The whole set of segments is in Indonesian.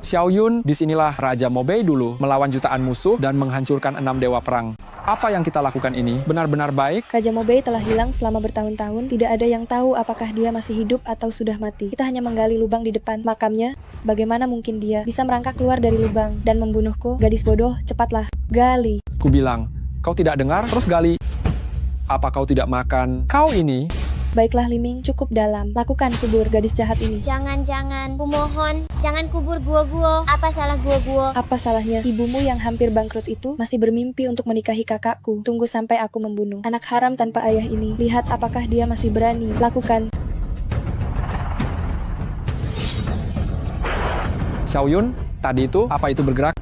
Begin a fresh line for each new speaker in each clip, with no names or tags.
Xiao Yun, disinilah Raja Mobei dulu melawan jutaan musuh dan menghancurkan 6 dewa perang. Apa yang kita lakukan ini benar-benar baik?
Raja Mobei telah hilang selama bertahun-tahun. Tidak ada yang tahu apakah dia masih hidup atau sudah mati. Kita hanya menggali lubang di depan makamnya. Bagaimana mungkin dia bisa merangkak keluar dari lubang dan membunuhku? Gadis bodoh, cepatlah, gali.
Ku bilang, kau tidak dengar? Terus gali. Apa kau tidak makan? Kau ini...
Baiklah Liming, cukup dalam. Lakukan kubur gadis jahat ini.
Jangan, kumohon, jangan kubur Guo. Apa salah Guo?
Apa salahnya? Ibumu yang hampir bangkrut itu masih bermimpi untuk menikahi kakakku. Tunggu sampai aku membunuh anak haram tanpa ayah ini. Lihat apakah dia masih berani. Lakukan.
Xiao Yun, tadi itu, apa itu bergerak?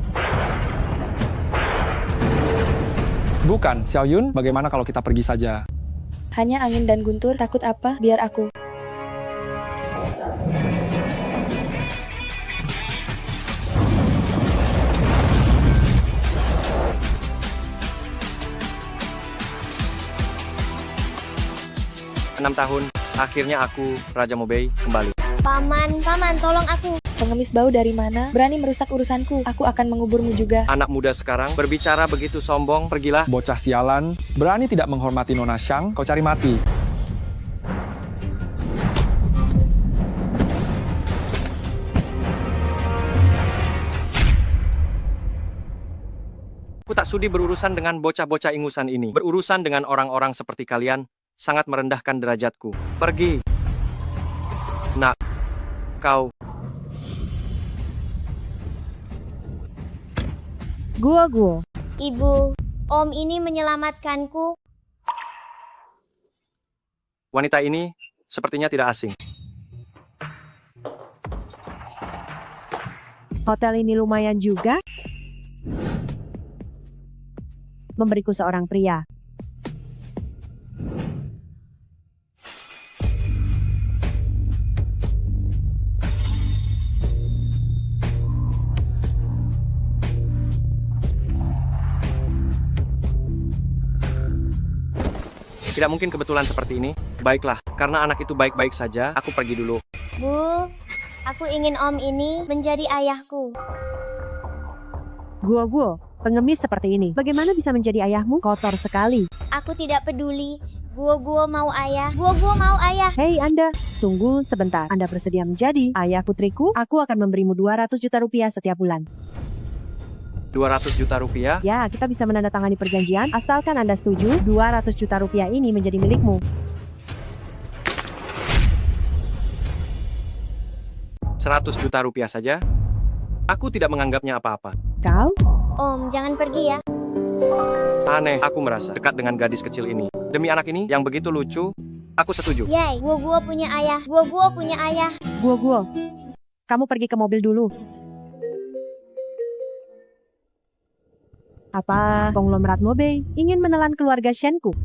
Bukan, Xiao Yun, bagaimana kalau kita pergi saja?
Hanya angin dan guntur, takut apa? Biar aku.
Enam tahun, akhirnya aku, Raja Mobei, kembali.
Paman, tolong aku.
Pengemis bau dari mana? Berani merusak urusanku. Aku akan menguburmu juga.
Anak muda sekarang berbicara begitu sombong, pergilah.
Bocah sialan, berani tidak menghormati Nona Xiang, kau cari mati.
Aku tak sudi berurusan dengan bocah-bocah ingusan ini. Berurusan dengan orang-orang seperti kalian sangat merendahkan derajatku. Pergi. Nak, kau.
Guo.
Ibu, Om ini menyelamatkanku.
Wanita ini sepertinya tidak asing.
Hotel ini lumayan juga. Memberiku seorang pria.
Tidak mungkin kebetulan seperti ini. Baiklah, karena anak itu baik-baik saja, aku pergi dulu.
Bu, aku ingin Om ini menjadi ayahku.
Guo, pengemis seperti ini. Bagaimana bisa menjadi ayahmu? Kotor sekali.
Aku tidak peduli. Guo mau ayah. Guo mau ayah.
Hei Anda, tunggu sebentar. Anda bersedia menjadi ayah putriku? Aku akan memberimu 200 juta rupiah setiap bulan.
200 juta rupiah?
Ya, kita bisa menandatangani perjanjian. Asalkan Anda setuju, 200 juta rupiah ini menjadi milikmu.
100 juta rupiah saja? Aku tidak menganggapnya apa-apa.
Kau?
Om, jangan pergi ya.
Aneh, aku merasa dekat dengan gadis kecil ini. Demi anak ini yang begitu lucu, aku setuju.
Yay, Guo punya ayah. Guo punya ayah.
Guo, kamu pergi ke mobil dulu. Apa konglomerat Mobei ingin menelan keluarga Shenku?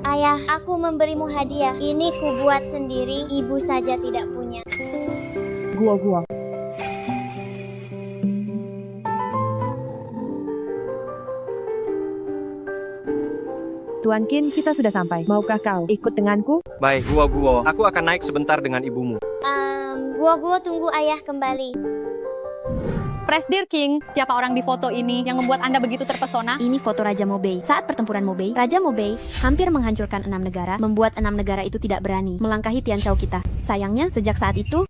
Ayah, aku memberimu hadiah. Ini ku buat sendiri, ibu saja tidak punya.
Guo. Tuan Qin, kita sudah sampai. Maukah kau ikut denganku?
Baik, Guo, aku akan naik sebentar dengan ibumu.
Guo tunggu ayah kembali.
Presdir King, siapa orang di foto ini yang membuat Anda begitu terpesona?
Ini foto Raja Mobei. Saat pertempuran Mobei, Raja Mobei hampir menghancurkan 6 negara, membuat 6 negara itu tidak berani melangkahi Tianzhou kita. Sayangnya, sejak saat itu,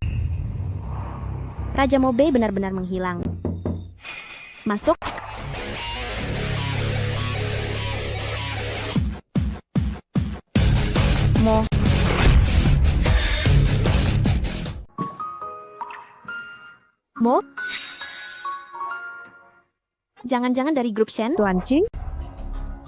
Raja Mobei benar-benar menghilang. Masuk. Mo? Jangan-jangan dari grup Shen?
Tuan Qing?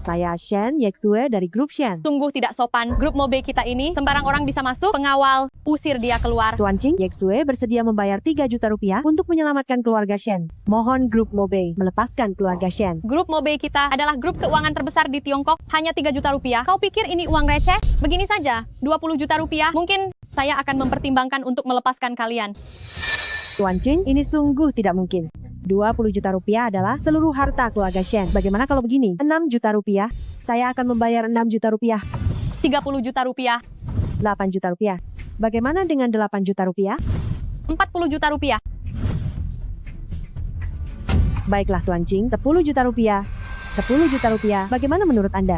Saya Shen Yexue dari grup Shen.
Sungguh tidak sopan. Grup Mobei kita ini, sembarang orang bisa masuk, pengawal, usir dia keluar.
Tuan Qing, Yexue bersedia membayar 3 juta rupiah untuk menyelamatkan keluarga Shen. Mohon grup Mobei melepaskan keluarga Shen.
Grup Mobei kita adalah grup keuangan terbesar di Tiongkok, hanya 3 juta rupiah. Kau pikir ini uang receh? Begini saja, 20 juta rupiah, mungkin saya akan mempertimbangkan untuk melepaskan kalian.
Tuan Qing, ini sungguh tidak mungkin. 20 juta rupiah adalah seluruh harta keluarga Shen. Bagaimana kalau begini? 6 juta rupiah? Saya akan membayar 6 juta rupiah.
30 juta rupiah,
8 juta rupiah. Bagaimana dengan 8 juta rupiah?
40 juta rupiah,
Baiklah Tuan Ching, 10 juta rupiah. 10 juta rupiah. Bagaimana menurut Anda?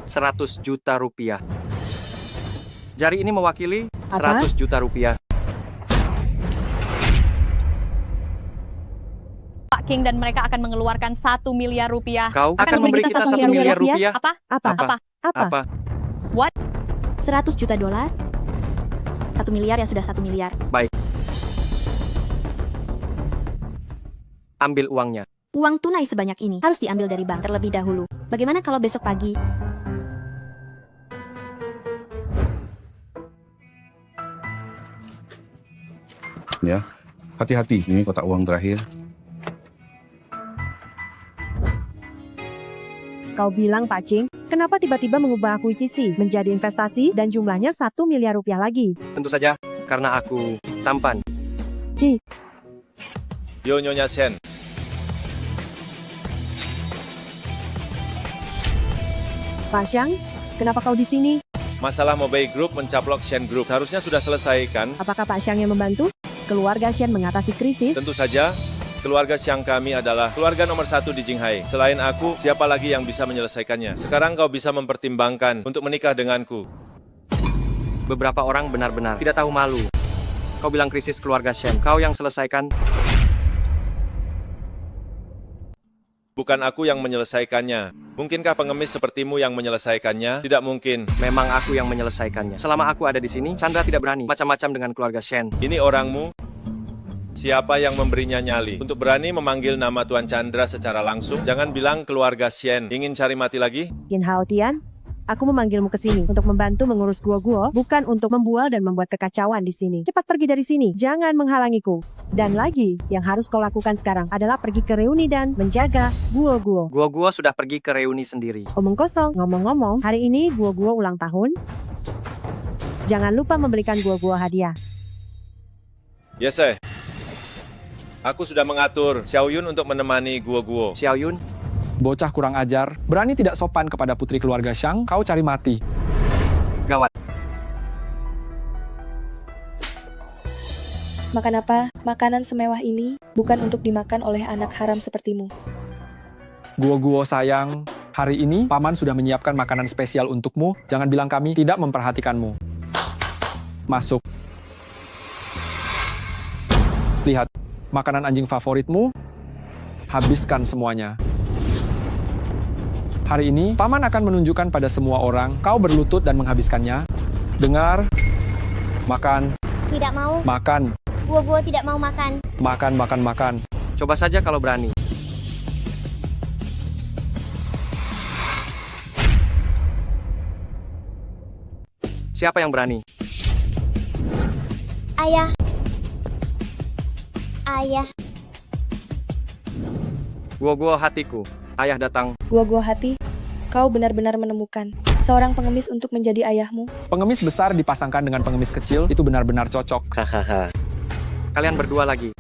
100 juta rupiah. Jari ini mewakili
Apa?
100 juta rupiah.
Pak King dan mereka akan mengeluarkan 1 miliar rupiah.
Kau akan memberi kita 1 miliar rupiah?
Apa?
Apa?
Apa?
Apa?
Apa?
100 juta dolar? 1 miliar ya sudah 1 miliar.
Baik. Ambil uangnya.
Uang tunai sebanyak ini harus diambil dari bank terlebih dahulu. Bagaimana kalau besok pagi?
Ya, hati-hati, ini kotak uang terakhir.
Kau bilang Pak Ching, kenapa tiba-tiba mengubah akuisisi menjadi investasi dan jumlahnya 1 miliar rupiah lagi?
Tentu saja, karena aku tampan.
Ci,
Yo Nyonya Shen,
Pak Xiang, kenapa kau di sini?
masalah Mobile Group mencaplok Shen Group seharusnya sudah selesai kan?
Apakah Pak Xiang yang membantu keluarga Shen mengatasi krisis?
Tentu saja, keluarga Xiang kami adalah keluarga nomor 1 di Jinghai. Selain aku, siapa lagi yang bisa menyelesaikannya? Sekarang kau bisa mempertimbangkan untuk menikah denganku.
Beberapa orang benar-benar tidak tahu malu. Kau bilang krisis keluarga Shen. Kau yang selesaikan.
Bukan aku yang menyelesaikannya. Mungkinkah pengemis sepertimu yang menyelesaikannya? Tidak mungkin.
Memang aku yang menyelesaikannya. Selama aku ada di sini, Chandra tidak berani macam-macam dengan keluarga Shen.
Ini orangmu? Siapa yang memberinya nyali? Untuk berani memanggil nama Tuan Chandra secara langsung, jangan bilang keluarga Shen. Ingin cari mati lagi?
Qin Hao Tian, aku memanggilmu ke sini untuk membantu mengurus guo-guo, bukan untuk membual dan membuat kekacauan di sini. Cepat pergi dari sini, jangan menghalangiku. Dan lagi, yang harus kau lakukan sekarang adalah pergi ke reuni dan menjaga guo-guo.
Gua sudah pergi ke reuni sendiri.
Omong kosong, ngomong-ngomong, hari ini guo-guo ulang tahun. Jangan lupa membelikan guo-guo hadiah.
Yes, sir. Aku sudah mengatur Xiao Yun untuk menemani Guo-Guo.
Xiao Yun,
Bocah kurang ajar, berani tidak sopan kepada putri keluarga Xiang, kau cari mati.
gawat.
Makan apa? Makanan semewah ini bukan untuk dimakan oleh anak haram sepertimu.
Guo-guo sayang, hari ini paman sudah menyiapkan makanan spesial untukmu, jangan bilang kami tidak memperhatikanmu. Masuk. Lihat, makanan anjing favoritmu, habiskan semuanya. Hari ini, paman akan menunjukkan pada semua orang, kau berlutut dan menghabiskannya. Dengar, makan,
Tidak mau.
makan,
Guo-guo tidak mau makan.
makan, makan, makan.
Coba saja kalau berani. Siapa yang berani?
Ayah. Ayah.
Gua hatiku. Ayah datang.
Gua hati, kau benar-benar menemukan seorang pengemis untuk menjadi ayahmu.
Pengemis besar dipasangkan dengan pengemis kecil, itu benar-benar cocok.
Kalian berdua lagi.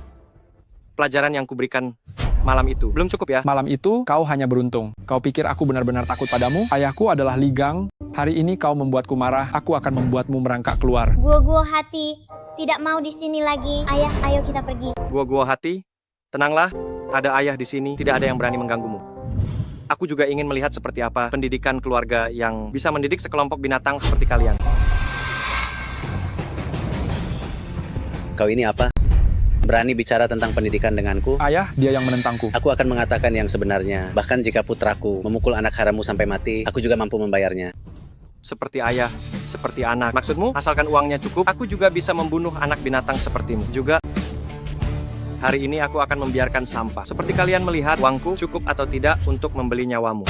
Pelajaran yang kuberikan malam itu. Belum cukup ya?
Malam itu, kau hanya beruntung. Kau pikir aku benar-benar takut padamu? Ayahku adalah Ligang. Hari ini kau membuatku marah, aku akan membuatmu merangkak keluar.
Guo-guo hati. Tidak mau di sini lagi. Ayah, ayo kita pergi.
Gua hati. Tenanglah. Ada ayah di sini, tidak ada yang berani mengganggumu. Aku juga ingin melihat seperti apa pendidikan keluarga yang bisa mendidik sekelompok binatang seperti kalian.
Kau ini apa? Berani bicara tentang pendidikan denganku?
Ayah, dia yang menentangku.
Aku akan mengatakan yang sebenarnya. Bahkan jika putraku memukul anak harammu sampai mati, aku juga mampu membayarnya.
Seperti ayah, seperti anak. Maksudmu, asalkan uangnya cukup, aku juga bisa membunuh anak binatang sepertimu. Juga, hari ini aku akan membiarkan sampah. Seperti kalian melihat, uangku cukup atau tidak untuk membeli nyawamu.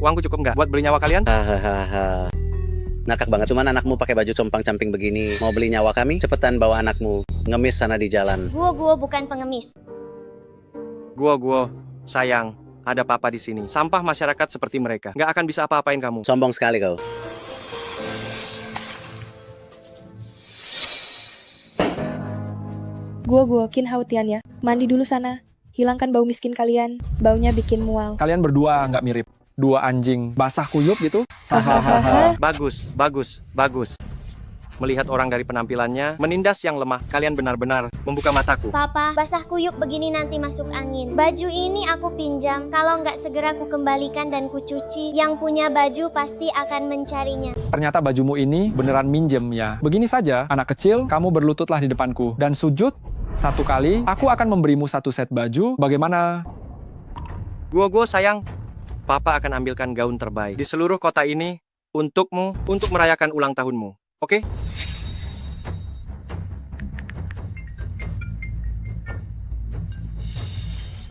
Uangku cukup nggak buat beli nyawa kalian?
Hahaha. Nakak banget. Cuman anakmu pakai baju compang-camping begini. Mau beli nyawa kami? Cepetan bawa anakmu. Ngemis sana di jalan.
Guo-guo bukan pengemis.
Gua, sayang, ada papa di sini. Sampah masyarakat seperti mereka. Nggak akan bisa apa-apain kamu.
Sombong sekali kau.
Gua Qin Hao Tian ya. Mandi dulu sana. Hilangkan bau miskin kalian. Baunya bikin mual.
Kalian berdua nggak mirip? Dua anjing basah kuyup gitu?
Hahaha.
Bagus, bagus, bagus. Melihat orang dari penampilannya, menindas yang lemah, kalian benar-benar membuka mataku.
Papa, basah kuyup begini nanti masuk angin. Baju ini aku pinjam. Kalau nggak segera ku kembalikan dan ku cuci, yang punya baju pasti akan mencarinya.
Ternyata bajumu ini beneran minjem ya. Begini saja, anak kecil, kamu berlututlah di depanku. Dan sujud 1 kali, aku akan memberimu 1 set baju. Bagaimana?
Guo sayang, Papa akan ambilkan gaun terbaik di seluruh kota ini untukmu, untuk merayakan ulang tahunmu. Oke?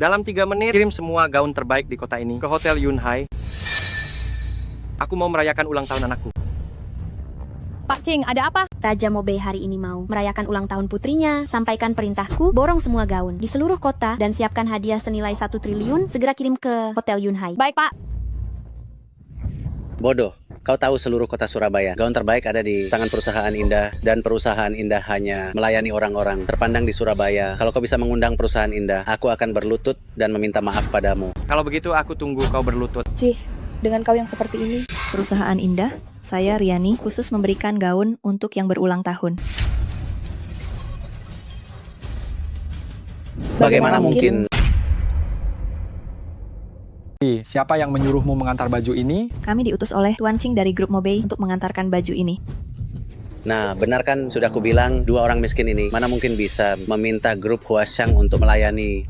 Dalam 3 menit, kirim semua gaun terbaik di kota ini ke Hotel Yunhai. Aku mau merayakan ulang tahun anakku.
Pak Ching, ada apa?
Raja Mobei hari ini mau merayakan ulang tahun putrinya. Sampaikan perintahku, borong semua gaun di seluruh kota dan siapkan hadiah senilai 1 triliun. Segera kirim ke Hotel Yunhai.
Baik, Pak.
Bodoh, kau tahu seluruh kota Surabaya. Gaun terbaik ada di tangan perusahaan Indah, dan perusahaan Indah hanya melayani orang-orang terpandang di Surabaya. Kalau kau bisa mengundang perusahaan Indah, aku akan berlutut dan meminta maaf padamu.
Kalau begitu, aku tunggu kau berlutut.
Cih, dengan kau yang seperti ini.
Perusahaan Indah, saya Riani khusus memberikan gaun untuk yang berulang tahun.
Bagaimana mungkin?
Siapa yang menyuruhmu mengantar baju ini?
Kami diutus oleh Tuan Ching dari grup Mobei untuk mengantarkan baju ini.
Nah, benar kan sudah aku bilang, 2 orang miskin ini mana mungkin bisa meminta grup Huaxiang untuk melayani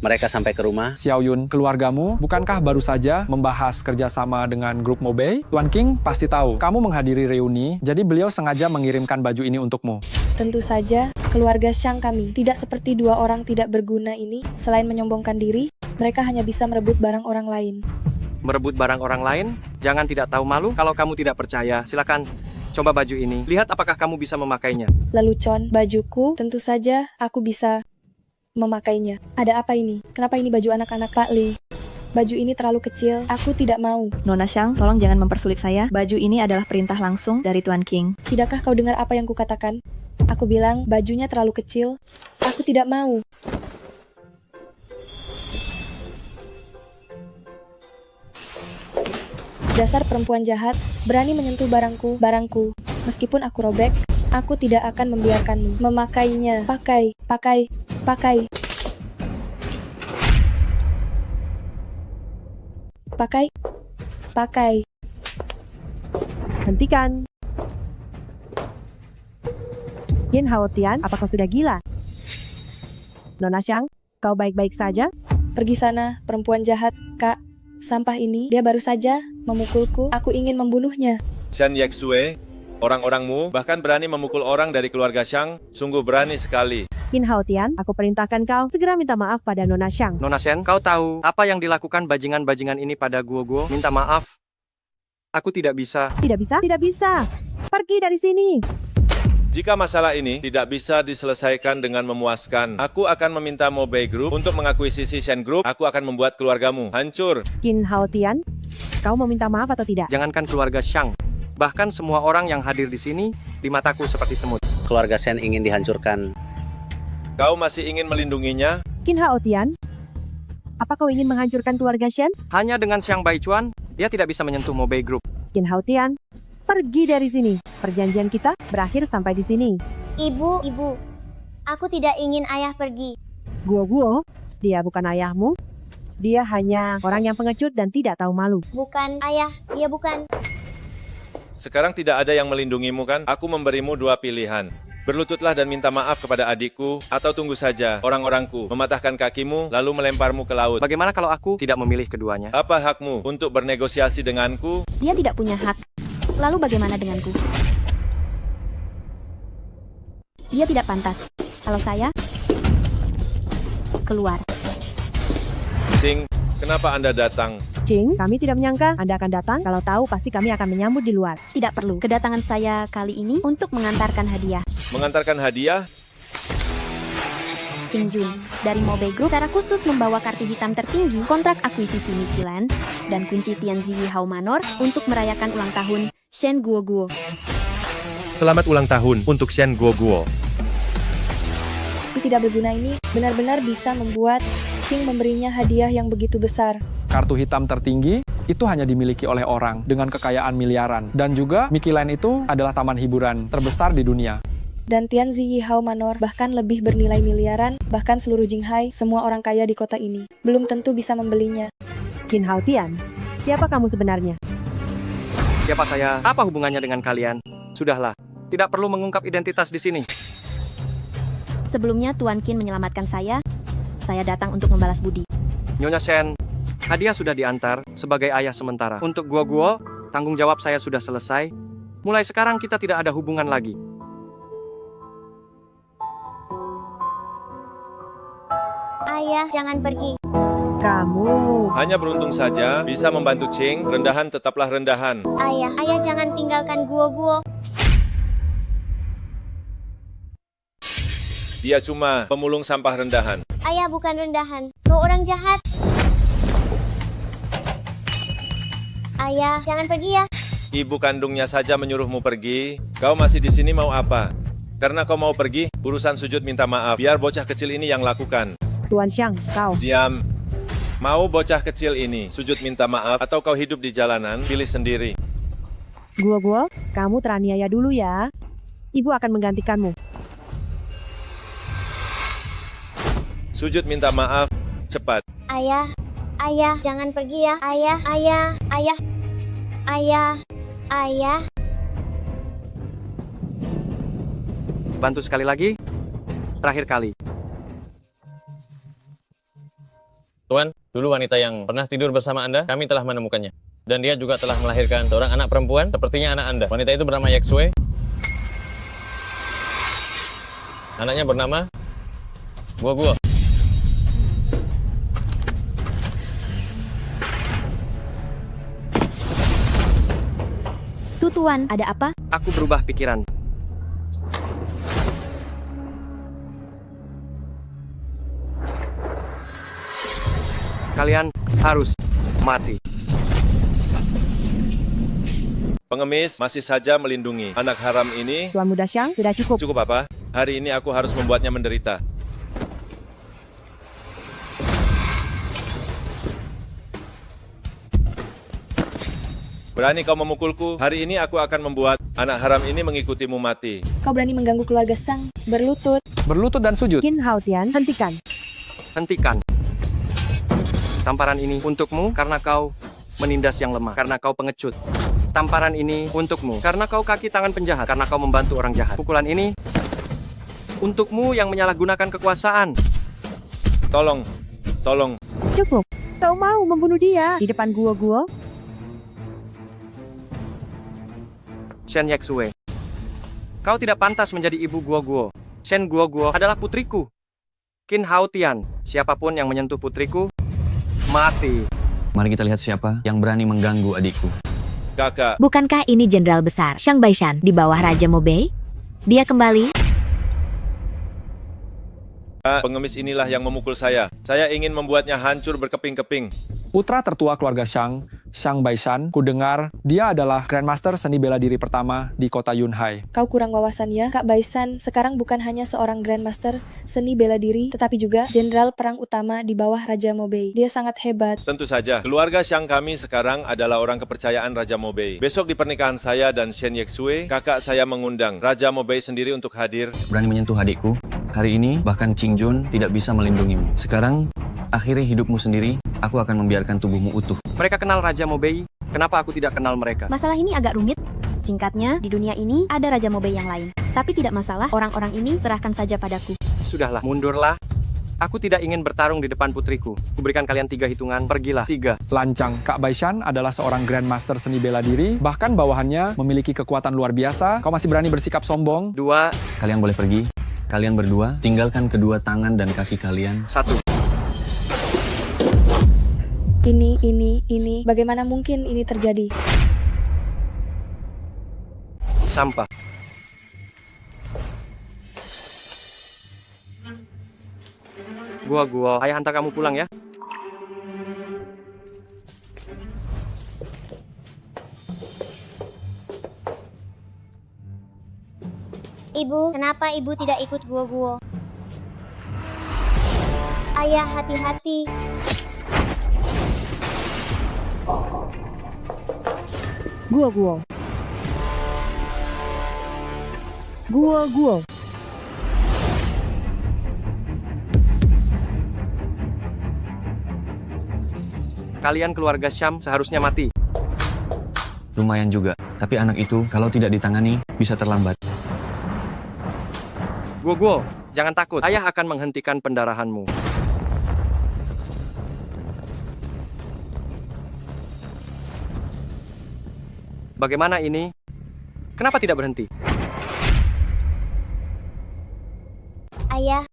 mereka sampai ke rumah?
Xiao Yun, keluargamu bukankah baru saja membahas kerjasama dengan grup Mobei? Tuan King pasti tahu kamu menghadiri reuni, jadi beliau sengaja mengirimkan baju ini untukmu.
Tentu saja, keluarga Shang kami tidak seperti 2 orang tidak berguna ini. Selain menyombongkan diri, mereka hanya bisa merebut barang orang lain.
Merebut barang orang lain? Jangan tidak tahu malu. Kalau kamu tidak percaya, silakan coba baju ini. Lihat apakah kamu bisa memakainya.
Lelucon, bajuku, tentu saja aku bisa memakainya. Ada apa ini? Kenapa ini baju anak-anak, Pak Li? Baju ini terlalu kecil, aku tidak mau.
Nona Shang, tolong jangan mempersulit saya. Baju ini adalah perintah langsung dari Tuan King.
Tidakkah kau dengar apa yang kukatakan? Aku bilang bajunya terlalu kecil. Aku tidak mau. Dasar perempuan jahat, berani menyentuh barangku. Meskipun aku robek, aku tidak akan membiarkanmu memakainya. Pakai.
Hentikan. Yin Haotian, apakah sudah gila? Nona Shang, kau baik-baik saja?
Pergi sana, perempuan jahat, Kak. Sampah ini, dia baru saja memukulku. Aku ingin membunuhnya.
Shan Yexue, orang-orangmu bahkan berani memukul orang dari keluarga Shang, sungguh berani sekali.
Yin Haotian, aku perintahkan kau segera minta maaf pada Nona Shang.
Nona Shen, kau tahu apa yang dilakukan bajingan-bajingan ini pada Guo? Minta maaf. Aku tidak bisa.
Tidak bisa. Pergi dari sini.
Jika masalah ini tidak bisa diselesaikan dengan memuaskan, aku akan meminta Mobei Group untuk mengakuisisi Shen Group. Aku akan membuat keluargamu hancur.
Yin Haotian, kau mau minta maaf atau tidak?
Jangankan keluarga Shang, bahkan semua orang yang hadir di sini, di mataku seperti semut.
Keluarga Shen ingin dihancurkan.
Kau masih ingin melindunginya?
Yin Haotian, apa kau ingin menghancurkan keluarga Shen?
Hanya dengan Xiang Baichuan, dia tidak bisa menyentuh Mobei Group.
Yin Haotian, pergi dari sini. Perjanjian kita berakhir sampai di sini.
Ibu, aku tidak ingin ayah pergi.
Guo, dia bukan ayahmu. Dia hanya orang yang pengecut dan tidak tahu malu.
Bukan ayah, dia bukan.
Sekarang tidak ada yang melindungimu kan? Aku memberimu 2 pilihan. Berlututlah dan minta maaf kepada adikku, atau tunggu saja orang-orangku mematahkan kakimu lalu melemparmu ke laut.
Bagaimana kalau aku tidak memilih keduanya?
Apa hakmu untuk bernegosiasi denganku?
Dia tidak punya hak. Lalu bagaimana denganku? Dia tidak pantas. Kalau saya keluar.
Ching, kenapa Anda datang?
Ching, kami tidak menyangka Anda akan datang. Kalau tahu, pasti kami akan menyambut di luar.
Tidak perlu. Kedatangan saya kali ini untuk mengantarkan hadiah.
Mengantarkan hadiah?
Ching Jun dari Mobei Group secara khusus membawa kartu hitam tertinggi, kontrak akuisisi Mikilan, dan kunci Tianziyi Hao Manor untuk merayakan ulang tahun Shen Guo.
Selamat ulang tahun untuk Shen Guo.
Si tidak berguna ini benar-benar bisa membuat King memberinya hadiah yang begitu besar.
Kartu hitam tertinggi itu hanya dimiliki oleh orang dengan kekayaan miliaran. Dan juga Mickey Land itu adalah taman hiburan terbesar di dunia.
Dan Tianzi Yihao Manor bahkan lebih bernilai miliaran, bahkan seluruh Jinghai, semua orang kaya di kota ini, belum tentu bisa membelinya.
Qin Hao Tian, siapa kamu sebenarnya?
Siapa saya? Apa hubungannya dengan kalian? Sudahlah, tidak perlu mengungkap identitas di sini.
Sebelumnya Tuan Qin menyelamatkan saya datang untuk membalas budi.
Nyonya Shen, hadiah sudah diantar sebagai ayah sementara. Untuk Guo, tanggung jawab saya sudah selesai. Mulai sekarang kita tidak ada hubungan lagi.
Ayah, jangan pergi.
Kamu.
Hanya beruntung saja bisa membantu Ching, rendahan tetaplah rendahan.
Ayah jangan tinggalkan Guo.
Dia cuma pemulung sampah rendahan.
Ayah bukan rendahan. Kau orang jahat. Ayah, jangan pergi ya.
Ibu kandungnya saja menyuruhmu pergi. Kau masih di sini mau apa? Karena kau mau pergi, urusan sujud minta maaf. Biar bocah kecil ini yang lakukan.
Tuan Xiang, kau.
Diam. Mau bocah kecil ini sujud minta maaf atau kau hidup di jalanan, pilih sendiri.
Guo, kamu teraniaya dulu ya. Ibu akan menggantikanmu.
Sujud minta maaf, cepat.
Ayah, jangan pergi ya. Ayah.
Bantu sekali lagi. Terakhir kali.
Tuan, dulu wanita yang pernah tidur bersama Anda, kami telah menemukannya. Dan dia juga telah melahirkan seorang anak perempuan, sepertinya anak Anda. Wanita itu bernama Yeksue. Anaknya bernama Guo.
Tuan, ada apa?
Aku berubah pikiran. Kalian harus mati.
Pengemis masih saja melindungi anak haram ini.
Tuan Muda Xiang, sudah cukup.
Cukup apa? Hari ini aku harus membuatnya menderita. Berani kau memukulku? Hari ini aku akan membuat anak haram ini mengikutimu mati.
Kau berani mengganggu keluarga Sang, berlutut.
Berlutut dan sujud.
Qin Hao Tian, hentikan.
Hentikan. Tamparan ini untukmu karena kau menindas yang lemah, karena kau pengecut. Tamparan ini untukmu karena kau kaki tangan penjahat, karena kau membantu orang jahat. Pukulan ini untukmu yang menyalahgunakan kekuasaan.
Tolong.
Cukup. Kau mau membunuh dia di depan Guo.
Shen Yeksue. Kau tidak pantas menjadi ibu Guo. Shen Guo adalah putriku. Qin Hao Tian, siapapun yang menyentuh putriku, mati.
Mari kita lihat siapa yang berani mengganggu adikku.
Kakak.
Bukankah ini jenderal besar Xiang Baishan di bawah Raja Mobei? Dia kembali.
Pengemis inilah yang memukul saya. Saya ingin membuatnya hancur berkeping-keping.
Putra tertua keluarga Xiang Baishan, kudengar dia adalah Grandmaster seni bela diri pertama di kota Yunhai.
Kau kurang wawasan ya, Kak Baisan sekarang bukan hanya seorang Grandmaster seni bela diri, tetapi juga jenderal perang utama di bawah Raja Mobei. Dia sangat hebat.
Tentu saja, keluarga Xiang kami sekarang adalah orang kepercayaan Raja Mobei. Besok di pernikahan saya dan Shen Yeksue, kakak saya mengundang Raja Mobei sendiri untuk hadir.
Berani menyentuh adikku. Hari ini bahkan Qing Jun tidak bisa melindungimu. Sekarang, akhiri hidupmu sendiri. Aku akan membiarkan tubuhmu utuh.
Mereka kenal Raja Mobei, kenapa aku tidak kenal mereka?
Masalah ini agak rumit. Singkatnya, di dunia ini ada Raja Mobei yang lain. Tapi tidak masalah, orang-orang ini serahkan saja padaku.
Sudahlah, mundurlah. Aku tidak ingin bertarung di depan putriku. Kuberikan kalian 3 hitungan, pergilah. 3.
Lancang, Kak Baishan adalah seorang Grandmaster seni bela diri, bahkan bawahannya memiliki kekuatan luar biasa. Kau masih berani bersikap sombong?
2.
Kalian boleh pergi. Kalian berdua, tinggalkan kedua tangan dan kaki kalian.
1.
Ini, bagaimana mungkin ini terjadi?
Sampah. Guo, ayah hantar kamu pulang ya.
Ibu, kenapa ibu tidak ikut Guo? Ayah, hati-hati.
Guo.
Kalian keluarga Syam seharusnya mati.
Lumayan juga, tapi anak itu kalau tidak ditangani, bisa terlambat.
Guo, jangan takut. Ayah akan menghentikan pendarahanmu. Bagaimana ini? Kenapa tidak berhenti?
Ayah,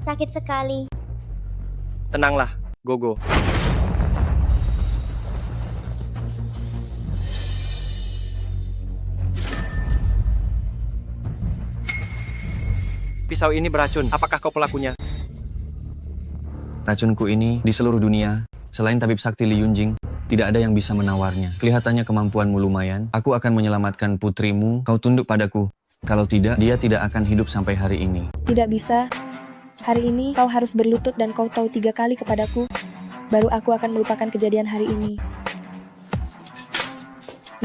sakit sekali.
Tenanglah, Gogo. Pisau ini beracun. Apakah kau pelakunya?
Racunku ini di seluruh dunia, selain tabib sakti Li Yunjing, tidak ada yang bisa menawarnya. Kelihatannya kemampuanmu lumayan. Aku akan menyelamatkan putrimu. Kau tunduk padaku. Kalau tidak, dia tidak akan hidup sampai hari ini.
Tidak bisa. Hari ini kau harus berlutut dan kau tahu 3 kali kepadaku. Baru aku akan melupakan kejadian hari ini.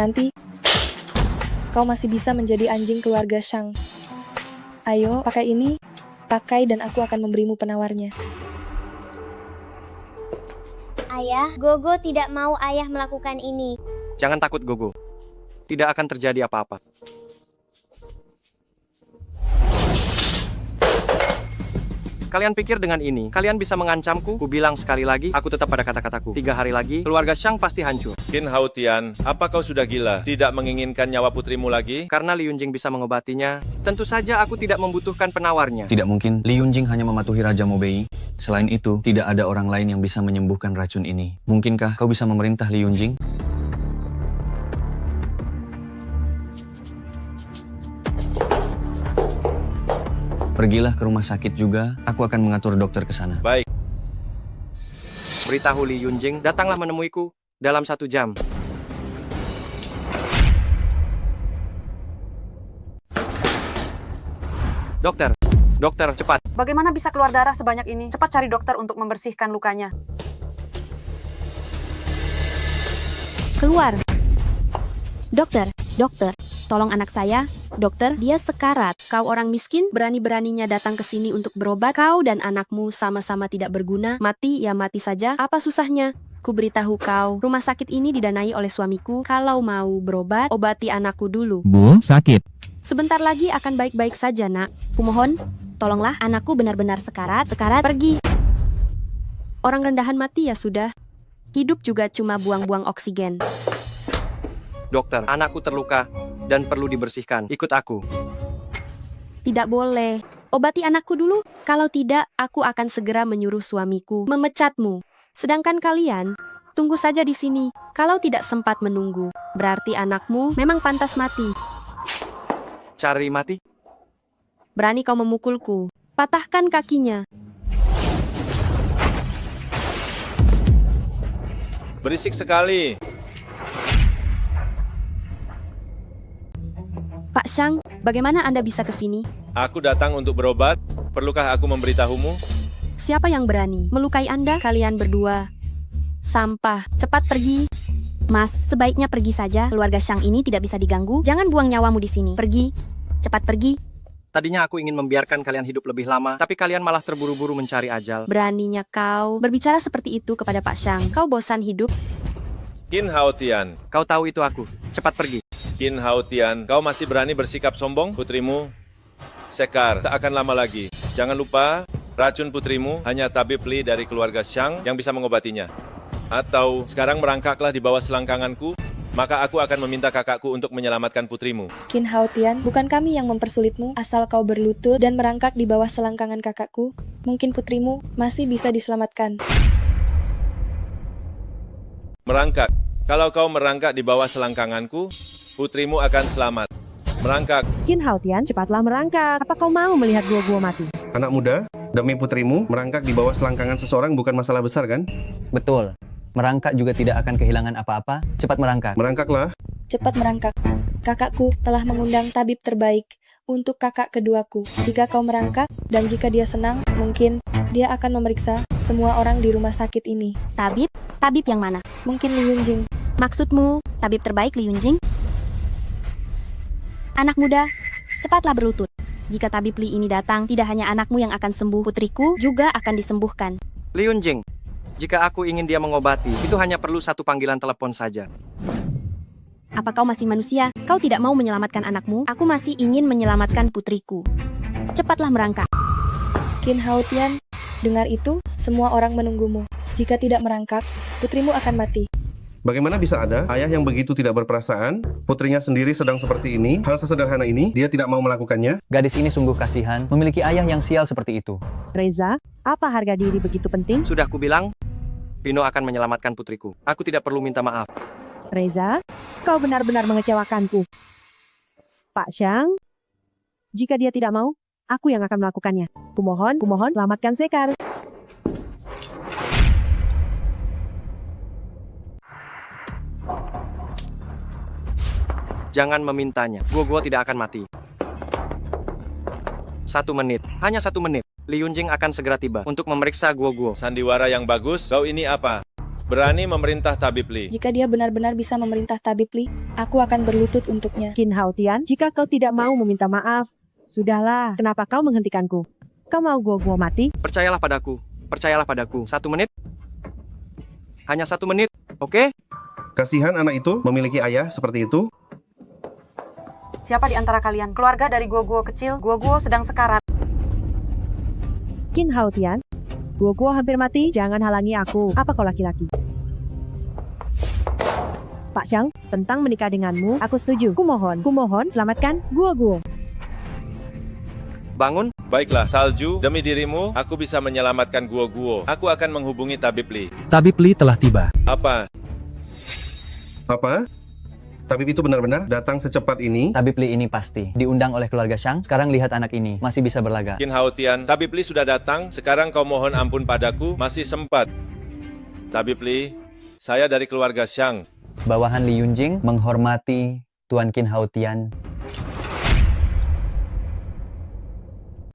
Nanti, kau masih bisa menjadi anjing keluarga Shang. Ayo, pakai ini. Pakai dan aku akan memberimu penawarnya.
Ayah, Gogo tidak mau ayah melakukan ini.
Jangan takut, Gogo. Tidak akan terjadi apa-apa. Kalian pikir dengan ini, kalian bisa mengancamku? Ku bilang sekali lagi, aku tetap pada kata-kataku. 3 hari lagi, keluarga Shang pasti hancur.
Qin Hao Tian, apa kau sudah gila? Tidak menginginkan nyawa putrimu lagi?
Karena Li Yunjing bisa mengobatinya, tentu saja aku tidak membutuhkan penawarnya.
Tidak mungkin, Li Yunjing hanya mematuhi Raja Mobei. Selain itu, tidak ada orang lain yang bisa menyembuhkan racun ini. Mungkinkah kau bisa memerintah Li Yunjing? Pergilah ke rumah sakit juga, aku akan mengatur dokter ke sana.
Baik.
Beritahu Li Yunjing, datanglah menemuiku dalam 1 jam. Dokter, cepat.
Bagaimana bisa keluar darah sebanyak ini? Cepat cari dokter untuk membersihkan lukanya.
Keluar. Dokter, tolong anak saya. Dokter, dia sekarat. Kau orang miskin, berani-beraninya datang ke sini untuk berobat. Kau dan anakmu sama-sama tidak berguna. Mati ya mati saja. Apa susahnya? Ku beritahu kau, rumah sakit ini didanai oleh suamiku. Kalau mau berobat, obati anakku dulu.
Bu, sakit.
Sebentar lagi akan baik-baik saja, nak. Kumohon, tolonglah, anakku benar-benar sekarat. Sekarat, pergi. Orang rendahan mati ya sudah. Hidup juga cuma buang-buang oksigen.
Dokter, anakku terluka dan perlu dibersihkan. Ikut aku.
Tidak boleh. Obati anakku dulu. Kalau tidak, aku akan segera menyuruh suamiku memecatmu. Sedangkan kalian, tunggu saja di sini. Kalau tidak sempat menunggu, berarti anakmu memang pantas mati.
Cari mati?
Berani kau memukulku. Patahkan kakinya.
Berisik sekali.
Pak Shang, bagaimana Anda bisa ke sini?
Aku datang untuk berobat. Perlukah aku memberitahumu?
Siapa yang berani melukai Anda? Kalian berdua. Sampah, cepat pergi. Mas, sebaiknya pergi saja. Keluarga Shang ini tidak bisa diganggu. Jangan buang nyawamu di sini. Pergi. Cepat pergi.
Tadinya aku ingin membiarkan kalian hidup lebih lama, tapi kalian malah terburu-buru mencari ajal.
Beraninya kau berbicara seperti itu kepada Pak Shang. Kau bosan hidup?
Qin Hao Tian.
Kau tahu itu aku. Cepat pergi.
Qin Hao Tian, kau masih berani bersikap sombong? Putrimu Sekar, tak akan lama lagi. Jangan lupa, racun putrimu hanya tabib Li dari keluarga Shang yang bisa mengobatinya. Atau sekarang merangkaklah di bawah selangkanganku, maka aku akan meminta kakakku untuk menyelamatkan putrimu.
Qin Hao Tian, bukan kami yang mempersulitmu. Asal kau berlutut dan merangkak di bawah selangkangan kakakku, mungkin putrimu masih bisa diselamatkan.
Merangkak. Kalau kau merangkak di bawah selangkanganku, putrimu akan selamat. Merangkak.
Qin Hao Tian, cepatlah merangkak. Apa kau mau melihat Guo mati?
Anak muda, demi putrimu, merangkak di bawah selangkangan seseorang bukan masalah besar kan?
Betul. Merangkak juga tidak akan kehilangan apa-apa. Cepat merangkak.
Merangkaklah.
Cepat merangkak. Kakakku telah mengundang tabib terbaik untuk kakak keduaku. Jika kau merangkak, dan jika dia senang, mungkin dia akan memeriksa semua orang di rumah sakit ini.
Tabib? Tabib yang mana?
Mungkin Li Yunjing.
Maksudmu, tabib terbaik Li Yunjing? Anak muda, cepatlah berlutut. Jika tabib Li ini datang, tidak hanya anakmu yang akan sembuh, putriku juga akan disembuhkan.
Li Yunjing, jika aku ingin dia mengobati, itu hanya perlu satu panggilan telepon saja.
Apa kau masih manusia? Kau tidak mau menyelamatkan anakmu? Aku masih ingin menyelamatkan putriku. Cepatlah merangkak.
Qin Hao Tian, dengar itu, semua orang menunggumu. Jika tidak merangkak, putrimu akan mati.
Bagaimana bisa ada ayah yang begitu tidak berperasaan, putrinya sendiri sedang seperti ini, hal sesederhana ini, dia tidak mau melakukannya?
Gadis ini sungguh kasihan, memiliki ayah yang sial seperti itu.
Reza, apa harga diri begitu penting?
Sudah kubilang, Pino akan menyelamatkan putriku. Aku tidak perlu minta maaf.
Reza, kau benar-benar mengecewakanku. Pak Xiang, jika dia tidak mau, aku yang akan melakukannya. Kumohon, selamatkan Sekar.
Jangan memintanya. Guo tidak akan mati. 1 menit. Hanya 1 menit. Li Yunjing akan segera tiba untuk memeriksa Guo.
Sandiwara yang bagus, kau ini apa? Berani memerintah Tabib Li.
Jika dia benar-benar bisa memerintah tabib Li, aku akan berlutut untuknya.
Qin Hao Tian, jika kau tidak mau meminta maaf, sudahlah, kenapa kau menghentikanku? Kau mau Guo mati?
Percayalah padaku. 1 menit. Hanya 1 menit, oke?
Kasihan anak itu memiliki ayah seperti itu.
Siapa di antara kalian? Keluarga dari Guo kecil. Guo sedang sekarat.
Qin Hao Tian, Guo hampir mati, jangan halangi aku. Apa kau laki-laki? Pak Xiang, tentang menikah denganmu, aku setuju. Kumohon, selamatkan Guo.
Bangun.
Baiklah, Salju, demi dirimu, aku bisa menyelamatkan Guo. Aku akan menghubungi Tabib Li.
Tabib Li telah tiba.
Apa?
Tabib itu benar-benar datang secepat ini?
Tabib Li ini pasti diundang oleh keluarga Xiang. Sekarang lihat anak ini, masih bisa berlaga.
Qin Hao Tian, Tabib Li sudah datang. Sekarang kau mohon ampun padaku, masih sempat. Tabib Li, saya dari keluarga Xiang.
Bawahan Li Yunjing menghormati Tuan Qin Hao Tian.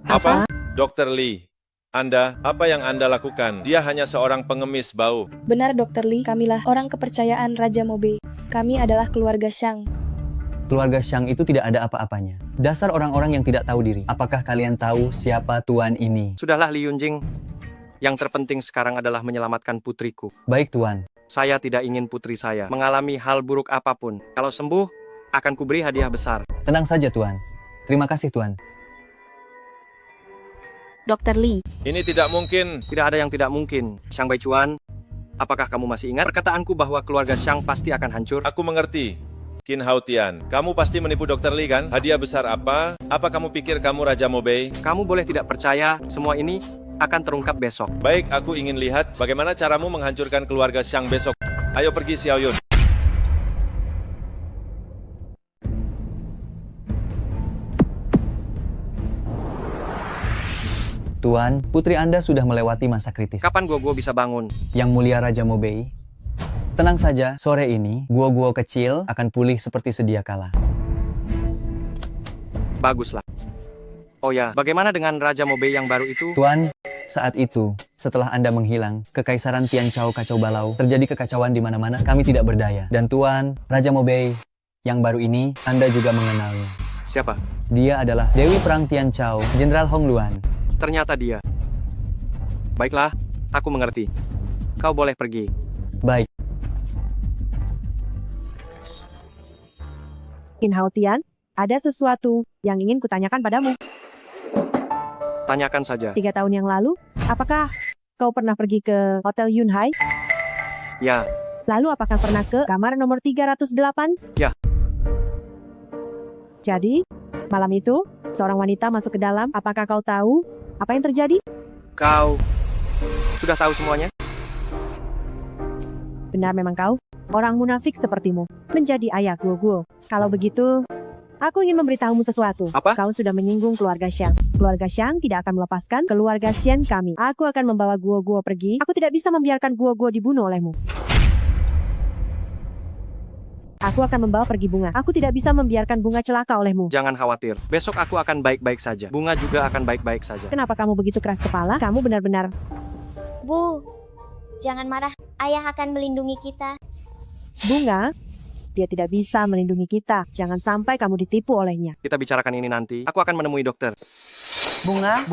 Apa? Dr. Li, apa yang Anda lakukan? Dia hanya seorang pengemis bau.
Benar Dr. Li, kamilah orang kepercayaan Raja Mobe. Kami adalah keluarga Xiang.
Keluarga Xiang itu tidak ada apa-apanya. Dasar orang-orang yang tidak tahu diri. Apakah kalian tahu siapa Tuan ini?
Sudahlah Li Yunjing. Yang terpenting sekarang adalah menyelamatkan putriku.
Baik Tuan.
Saya tidak ingin putri saya mengalami hal buruk apapun. Kalau sembuh, akan kuberi hadiah besar.
Tenang saja Tuan. Terima kasih Tuan.
Dr. Li.
Ini tidak mungkin.
Tidak ada yang tidak mungkin. Xiang Baichuan, apakah kamu masih ingat perkataanku bahwa keluarga Xiang pasti akan hancur?
Aku mengerti. Qin Hao Tian, kamu pasti menipu Dr. Li kan? Hadiah besar apa? Apa kamu pikir kamu Raja Mobei?
Kamu boleh tidak percaya, semua ini akan terungkap besok.
Baik, aku ingin lihat bagaimana caramu menghancurkan keluarga Xiang besok. Ayo pergi Xiao Yun.
Tuan, putri Anda sudah melewati masa kritis.
Kapan Guo bisa bangun?
Yang mulia Raja Mobei, tenang saja, sore ini Guo kecil akan pulih seperti sedia kala.
Baguslah. Oh ya, bagaimana dengan Raja Mobei yang baru itu?
Tuan, saat itu, setelah Anda menghilang, Kekaisaran Tianchao kacau balau, terjadi kekacauan di mana-mana, kami tidak berdaya. Dan Tuan, Raja Mobei yang baru ini, Anda juga mengenalnya.
Siapa?
Dia adalah Dewi Perang Tianchao, Jenderal Hong Luan.
Ternyata dia. Baiklah, aku mengerti. Kau boleh pergi.
Baik.
Qin Hao Tian, ada sesuatu yang ingin kutanyakan padamu.
Tanyakan saja.
3 tahun yang lalu, apakah kau pernah pergi ke Hotel Yunhai?
Ya.
Lalu apakah pernah ke kamar nomor 308?
Ya.
Jadi, malam itu, seorang wanita masuk ke dalam. Apakah kau tahu apa yang terjadi?
Kau sudah tahu semuanya?
Benar memang kau, orang munafik sepertimu, menjadi ayah Guo. Kalau begitu, aku ingin memberitahumu sesuatu.
Apa?
Kau sudah menyinggung keluarga Xiang. Keluarga Xiang tidak akan melepaskan keluarga Xian kami. Aku akan membawa Guo pergi. Aku tidak bisa membiarkan Guo dibunuh olehmu. Aku akan membawa pergi bunga. Aku tidak bisa membiarkan bunga celaka olehmu.
Jangan khawatir, besok aku akan baik-baik saja. Bunga juga akan baik-baik saja.
Kenapa kamu begitu keras kepala? Kamu benar-benar...
Bu, jangan marah. Ayah akan melindungi kita.
Bunga, dia tidak bisa melindungi kita. Jangan sampai kamu ditipu olehnya.
Kita bicarakan ini nanti. Aku akan menemui dokter.
Bunga,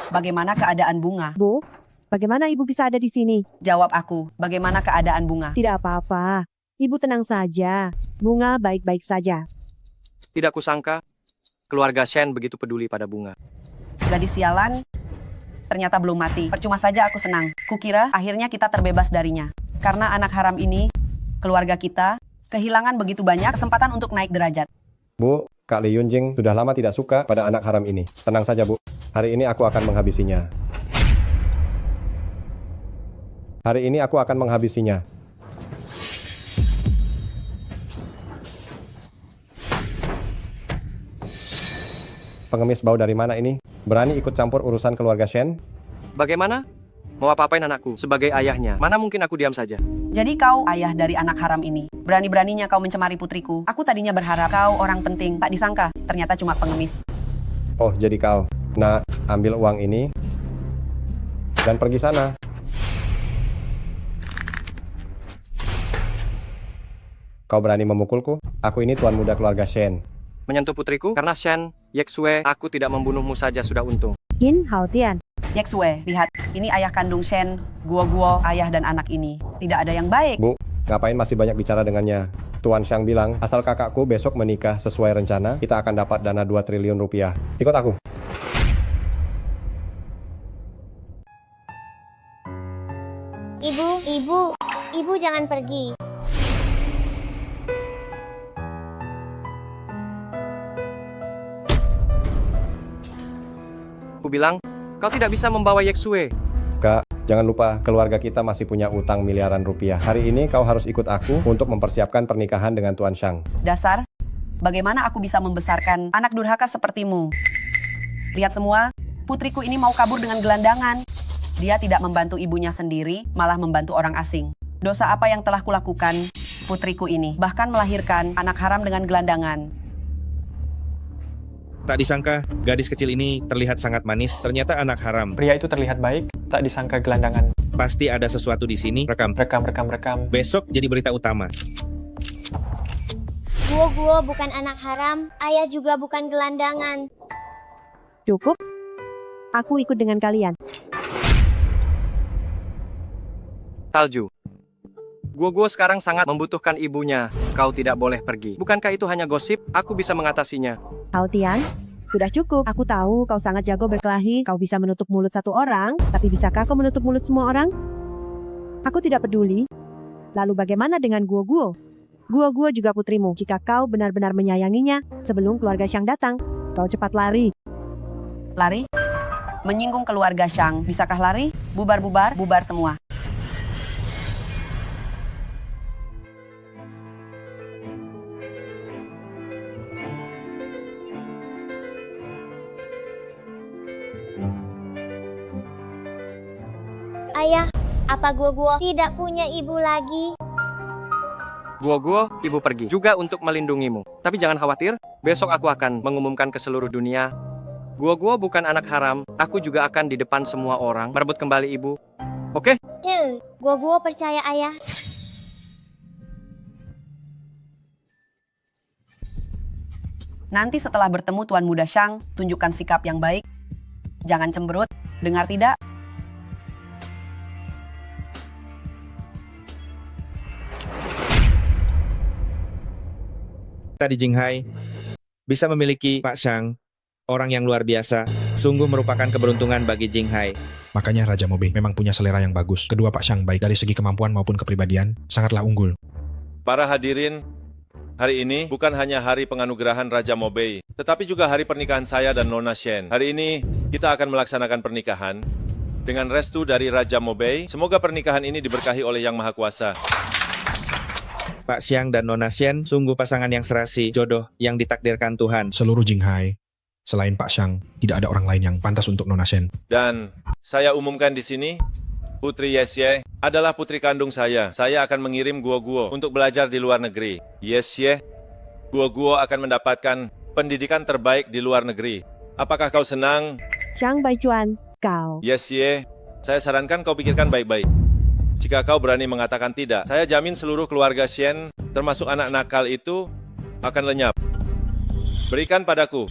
bagaimana keadaan Bunga?
Bu, bagaimana ibu bisa ada di sini?
Jawab aku, bagaimana keadaan Bunga?
Tidak apa-apa. Ibu tenang saja. Bunga baik-baik saja.
Tidak kusangka, keluarga Shen begitu peduli pada Bunga.
Gadis sialan, ternyata belum mati. Percuma saja aku senang. Kukira akhirnya kita terbebas darinya. Karena anak haram ini, keluarga kita, kehilangan begitu banyak kesempatan untuk naik derajat.
Bu, Kak Li Yunjing sudah lama tidak suka pada anak haram ini. Tenang saja, Bu. Hari ini aku akan menghabisinya. Hari ini aku akan menghabisinya. Pengemis bau dari mana ini? Berani ikut campur urusan keluarga Shen?
Bagaimana? Mau apa-apain anakku? Sebagai ayahnya, mana mungkin aku diam saja?
Jadi kau ayah dari anak haram ini. Berani-beraninya kau mencemari putriku. Aku tadinya berharap kau orang penting. Tak disangka, ternyata cuma pengemis.
Oh, jadi kau. Nah, ambil uang ini dan pergi sana. Kau berani memukulku? Aku ini tuan muda keluarga Shen.
Menyentuh putriku? Karena Shen, Yexue, aku tidak membunuhmu saja sudah untung.
Qin Haotian.
Yexue, lihat. Ini ayah kandung Shen, Guo, ayah dan anak ini. Tidak ada yang baik.
Bu, ngapain masih banyak bicara dengannya? Tuan Xiang bilang, asal kakakku besok menikah sesuai rencana, kita akan dapat dana 2 triliun rupiah. Ikut aku.
Ibu jangan pergi.
Aku bilang, kau tidak bisa membawa Yexue.
Kak, jangan lupa, keluarga kita masih punya utang miliaran rupiah. Hari ini kau harus ikut aku untuk mempersiapkan pernikahan dengan Tuan Xiang.
Dasar, bagaimana aku bisa membesarkan anak durhaka sepertimu? Lihat semua, putriku ini mau kabur dengan gelandangan. Dia tidak membantu ibunya sendiri, malah membantu orang asing. Dosa apa yang telah kulakukan, putriku ini? Bahkan melahirkan anak haram dengan gelandangan.
Tak disangka, gadis kecil ini terlihat sangat manis, ternyata anak haram.
Pria itu terlihat baik, tak disangka gelandangan.
Pasti ada sesuatu di sini. Rekam. Besok jadi berita utama.
Guo bukan anak haram, ayah juga bukan gelandangan.
Cukup. Aku ikut dengan kalian.
Talju. Guo sekarang sangat membutuhkan ibunya. Kau tidak boleh pergi. Bukankah itu hanya gosip? Aku bisa mengatasinya.
Haotian, sudah cukup. Aku tahu kau sangat jago berkelahi. Kau bisa menutup mulut satu orang, tapi bisakah kau menutup mulut semua orang? Aku tidak peduli. Lalu bagaimana dengan Guo? Guo juga putrimu. Jika kau benar-benar menyayanginya, sebelum keluarga Xiang datang, kau cepat lari.
Lari? Menyinggung keluarga Xiang. Bisakah lari? Bubar semua.
Ayah, apa Guo tidak punya ibu lagi?
Guo, ibu pergi juga untuk melindungimu. Tapi jangan khawatir, besok aku akan mengumumkan ke seluruh dunia. Guo bukan anak haram, aku juga akan di depan semua orang merebut kembali ibu. Oke?
Guo percaya ayah.
Nanti setelah bertemu Tuan Muda Xiang, tunjukkan sikap yang baik. Jangan cemberut, dengar tidak?
Tadi Jinghai bisa memiliki Pak Xiang, orang yang luar biasa, sungguh merupakan keberuntungan bagi Jinghai.
Makanya Raja Mobe memang punya selera yang bagus. Kedua Pak Xiang baik dari segi kemampuan maupun kepribadian, sangatlah unggul.
Para hadirin, hari ini bukan hanya hari penganugerahan Raja Mobei, tetapi juga hari pernikahan saya dan Nona Shen. Hari ini kita akan melaksanakan pernikahan dengan restu dari Raja Mobei. Semoga pernikahan ini diberkahi oleh Yang Maha Kuasa.
Pak Xiang dan Nona Shen sungguh pasangan yang serasi, jodoh yang ditakdirkan Tuhan.
Seluruh Jinghai, selain Pak Xiang, tidak ada orang lain yang pantas untuk Nona Shen.
Dan saya umumkan di sini, Putri Yesye adalah putri kandung saya. Saya akan mengirim Guo untuk belajar di luar negeri. Yesye, Guo akan mendapatkan pendidikan terbaik di luar negeri. Apakah kau senang?
Xiang Baichuan, kau.
Yesye, saya sarankan kau pikirkan baik-baik. Jika kau berani mengatakan tidak, saya jamin seluruh keluarga Shen, termasuk anak nakal itu, akan lenyap. Berikan padaku.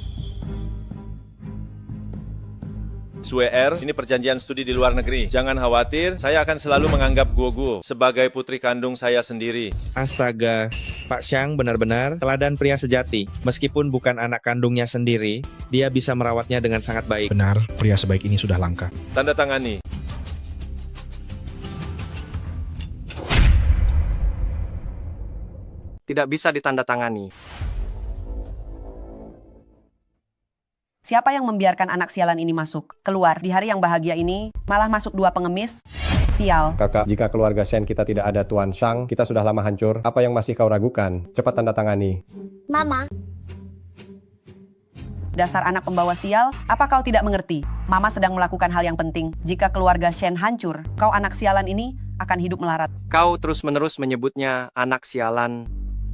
Sue ini perjanjian studi di luar negeri. Jangan khawatir, saya akan selalu menganggap Guo sebagai putri kandung saya sendiri.
Astaga, Pak Xiang benar-benar teladan pria sejati. Meskipun bukan anak kandungnya sendiri, dia bisa merawatnya dengan sangat baik.
Benar, pria sebaik ini sudah langka.
Tanda tangani.
Tidak bisa ditandatangani.
Siapa yang membiarkan anak sialan ini masuk? Keluar, di hari yang bahagia ini, malah masuk 2 pengemis? Sial.
Kakak, jika keluarga Shen kita tidak ada Tuan Shang, kita sudah lama hancur. Apa yang masih kau ragukan? Cepat tanda tangani.
Mama,
Dasar anak pembawa sial, apa kau tidak mengerti? Mama sedang melakukan hal yang penting. Jika keluarga Shen hancur, kau anak sialan ini akan hidup melarat.
Kau terus-menerus menyebutnya anak sialan.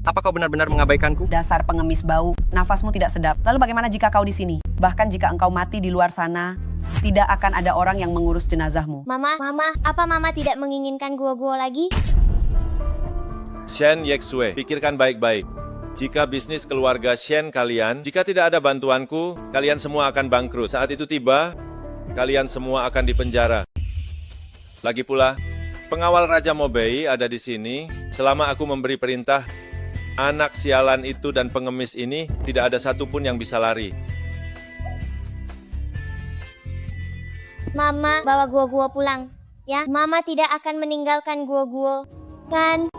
Apa kau benar-benar mengabaikanku?
Dasar pengemis bau, nafasmu tidak sedap. Lalu bagaimana jika kau di sini? Bahkan jika engkau mati di luar sana, tidak akan ada orang yang mengurus jenazahmu.
Mama, apa Mama tidak menginginkan Guo lagi?
Shen Yexue, pikirkan baik-baik. Jika bisnis keluarga Shen kalian, jika tidak ada bantuanku, kalian semua akan bangkrut. Saat itu tiba, kalian semua akan dipenjara. Lagi pula, pengawal Raja Mobei ada di sini. Selama aku memberi perintah, anak sialan itu dan pengemis ini tidak ada satupun yang bisa lari.
Mama, bawa Guo pulang. Ya, Mama tidak akan meninggalkan Guo, kan?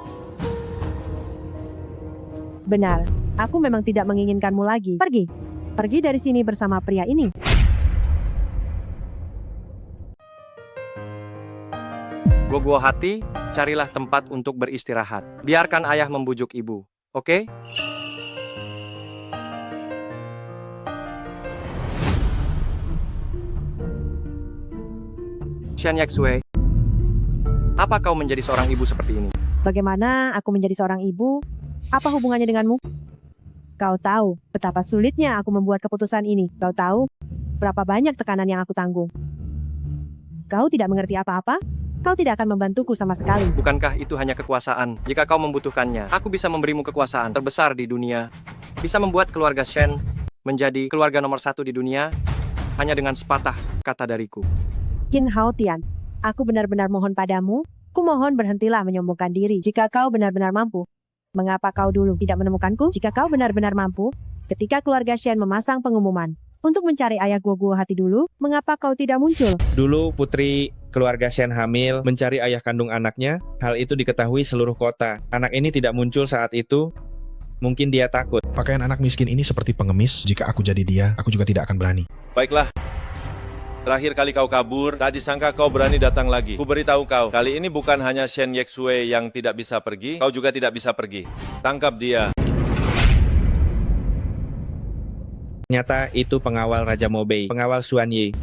Benar, aku memang tidak menginginkanmu lagi. Pergi. Pergi dari sini bersama pria ini.
Guo hati, carilah tempat untuk beristirahat. Biarkan ayah membujuk ibu. Oke? Shen Yexue, apa kau menjadi seorang ibu seperti ini?
Bagaimana aku menjadi seorang ibu? Apa hubungannya denganmu? Kau tahu betapa sulitnya aku membuat keputusan ini. Kau tahu berapa banyak tekanan yang aku tanggung. Kau tidak mengerti apa-apa? Kau tidak akan membantuku sama sekali.
Bukankah itu hanya kekuasaan? Jika kau membutuhkannya, aku bisa memberimu kekuasaan terbesar di dunia. Bisa membuat keluarga Shen menjadi keluarga nomor 1 di dunia hanya dengan sepatah kata dariku.
Qin Hao Tian, aku benar-benar mohon padamu, kumohon berhentilah menyombongkan diri jika kau benar-benar mampu. Mengapa kau dulu tidak menemukanku? Jika kau benar-benar mampu, ketika keluarga Shen memasang pengumuman untuk mencari ayah Guo hati dulu, mengapa kau tidak muncul?
Dulu putri keluarga Shen hamil mencari ayah kandung anaknya. Hal itu diketahui seluruh kota. Anak ini tidak muncul saat itu. Mungkin dia takut.
Pakaian anak miskin ini seperti pengemis. Jika aku jadi dia, aku juga tidak akan berani.
Baiklah. Terakhir kali kau kabur, tak disangka kau berani datang lagi. Ku beritahu kau, kali ini bukan hanya Shen Yexue yang tidak bisa pergi, kau juga tidak bisa pergi. Tangkap dia.
Ternyata itu pengawal Raja Mobei, pengawal Xuan Yi.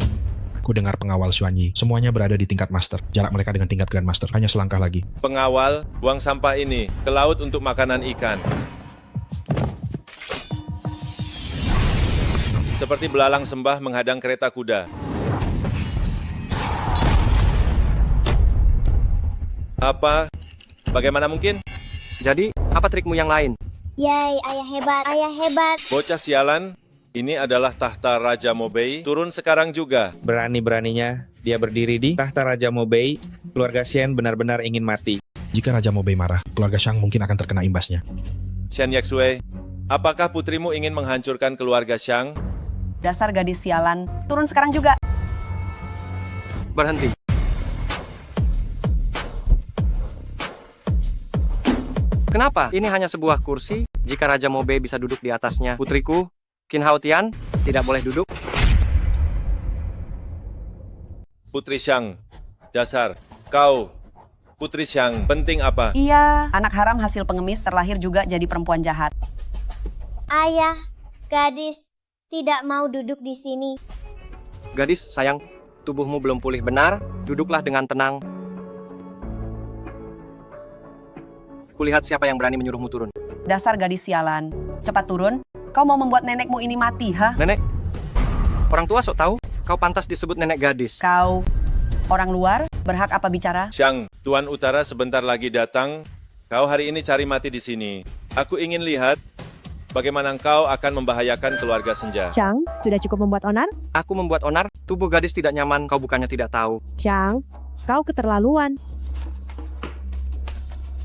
Aku dengar pengawal Xuan Yi, semuanya berada di tingkat master. Jarak mereka dengan tingkat Grandmaster hanya selangkah lagi.
Pengawal, buang sampah ini ke laut untuk makanan ikan. Seperti belalang sembah menghadang kereta kuda. Apa? Bagaimana mungkin?
Jadi, apa trikmu yang lain?
Yay, ayah hebat.
Bocah sialan, ini adalah tahta Raja Mobei. Turun sekarang juga.
Berani-beraninya dia berdiri di tahta Raja Mobei. Keluarga Shen benar-benar ingin mati.
Jika Raja Mobei marah, keluarga Shang mungkin akan terkena imbasnya.
Shen Yexue, apakah putrimu ingin menghancurkan keluarga Shang?
Dasar gadis sialan, turun sekarang juga.
Berhenti. Kenapa? Ini hanya sebuah kursi. Jika Raja Mobei bisa duduk di atasnya, putriku, Qin Hao Tian, tidak boleh duduk.
Putri Shang, dasar, kau, Putri Shang, penting apa?
Iya, anak haram hasil pengemis terlahir juga jadi perempuan jahat.
Ayah, gadis, tidak mau duduk di sini.
Gadis, sayang, tubuhmu belum pulih benar, duduklah dengan tenang. kulihat siapa yang berani menyuruhmu turun.
Dasar gadis sialan. Cepat turun. Kau mau membuat nenekmu ini mati, ha?
Nenek, orang tua sok tahu, kau pantas disebut nenek gadis.
Kau, orang luar, berhak apa bicara?
Xiang, Tuan Utara sebentar lagi datang. Kau hari ini cari mati di sini. Aku ingin lihat bagaimana kau akan membahayakan keluarga Senja.
Xiang, sudah cukup membuat onar?
Aku membuat onar, tubuh gadis tidak nyaman, kau bukannya tidak tahu.
Xiang, kau keterlaluan.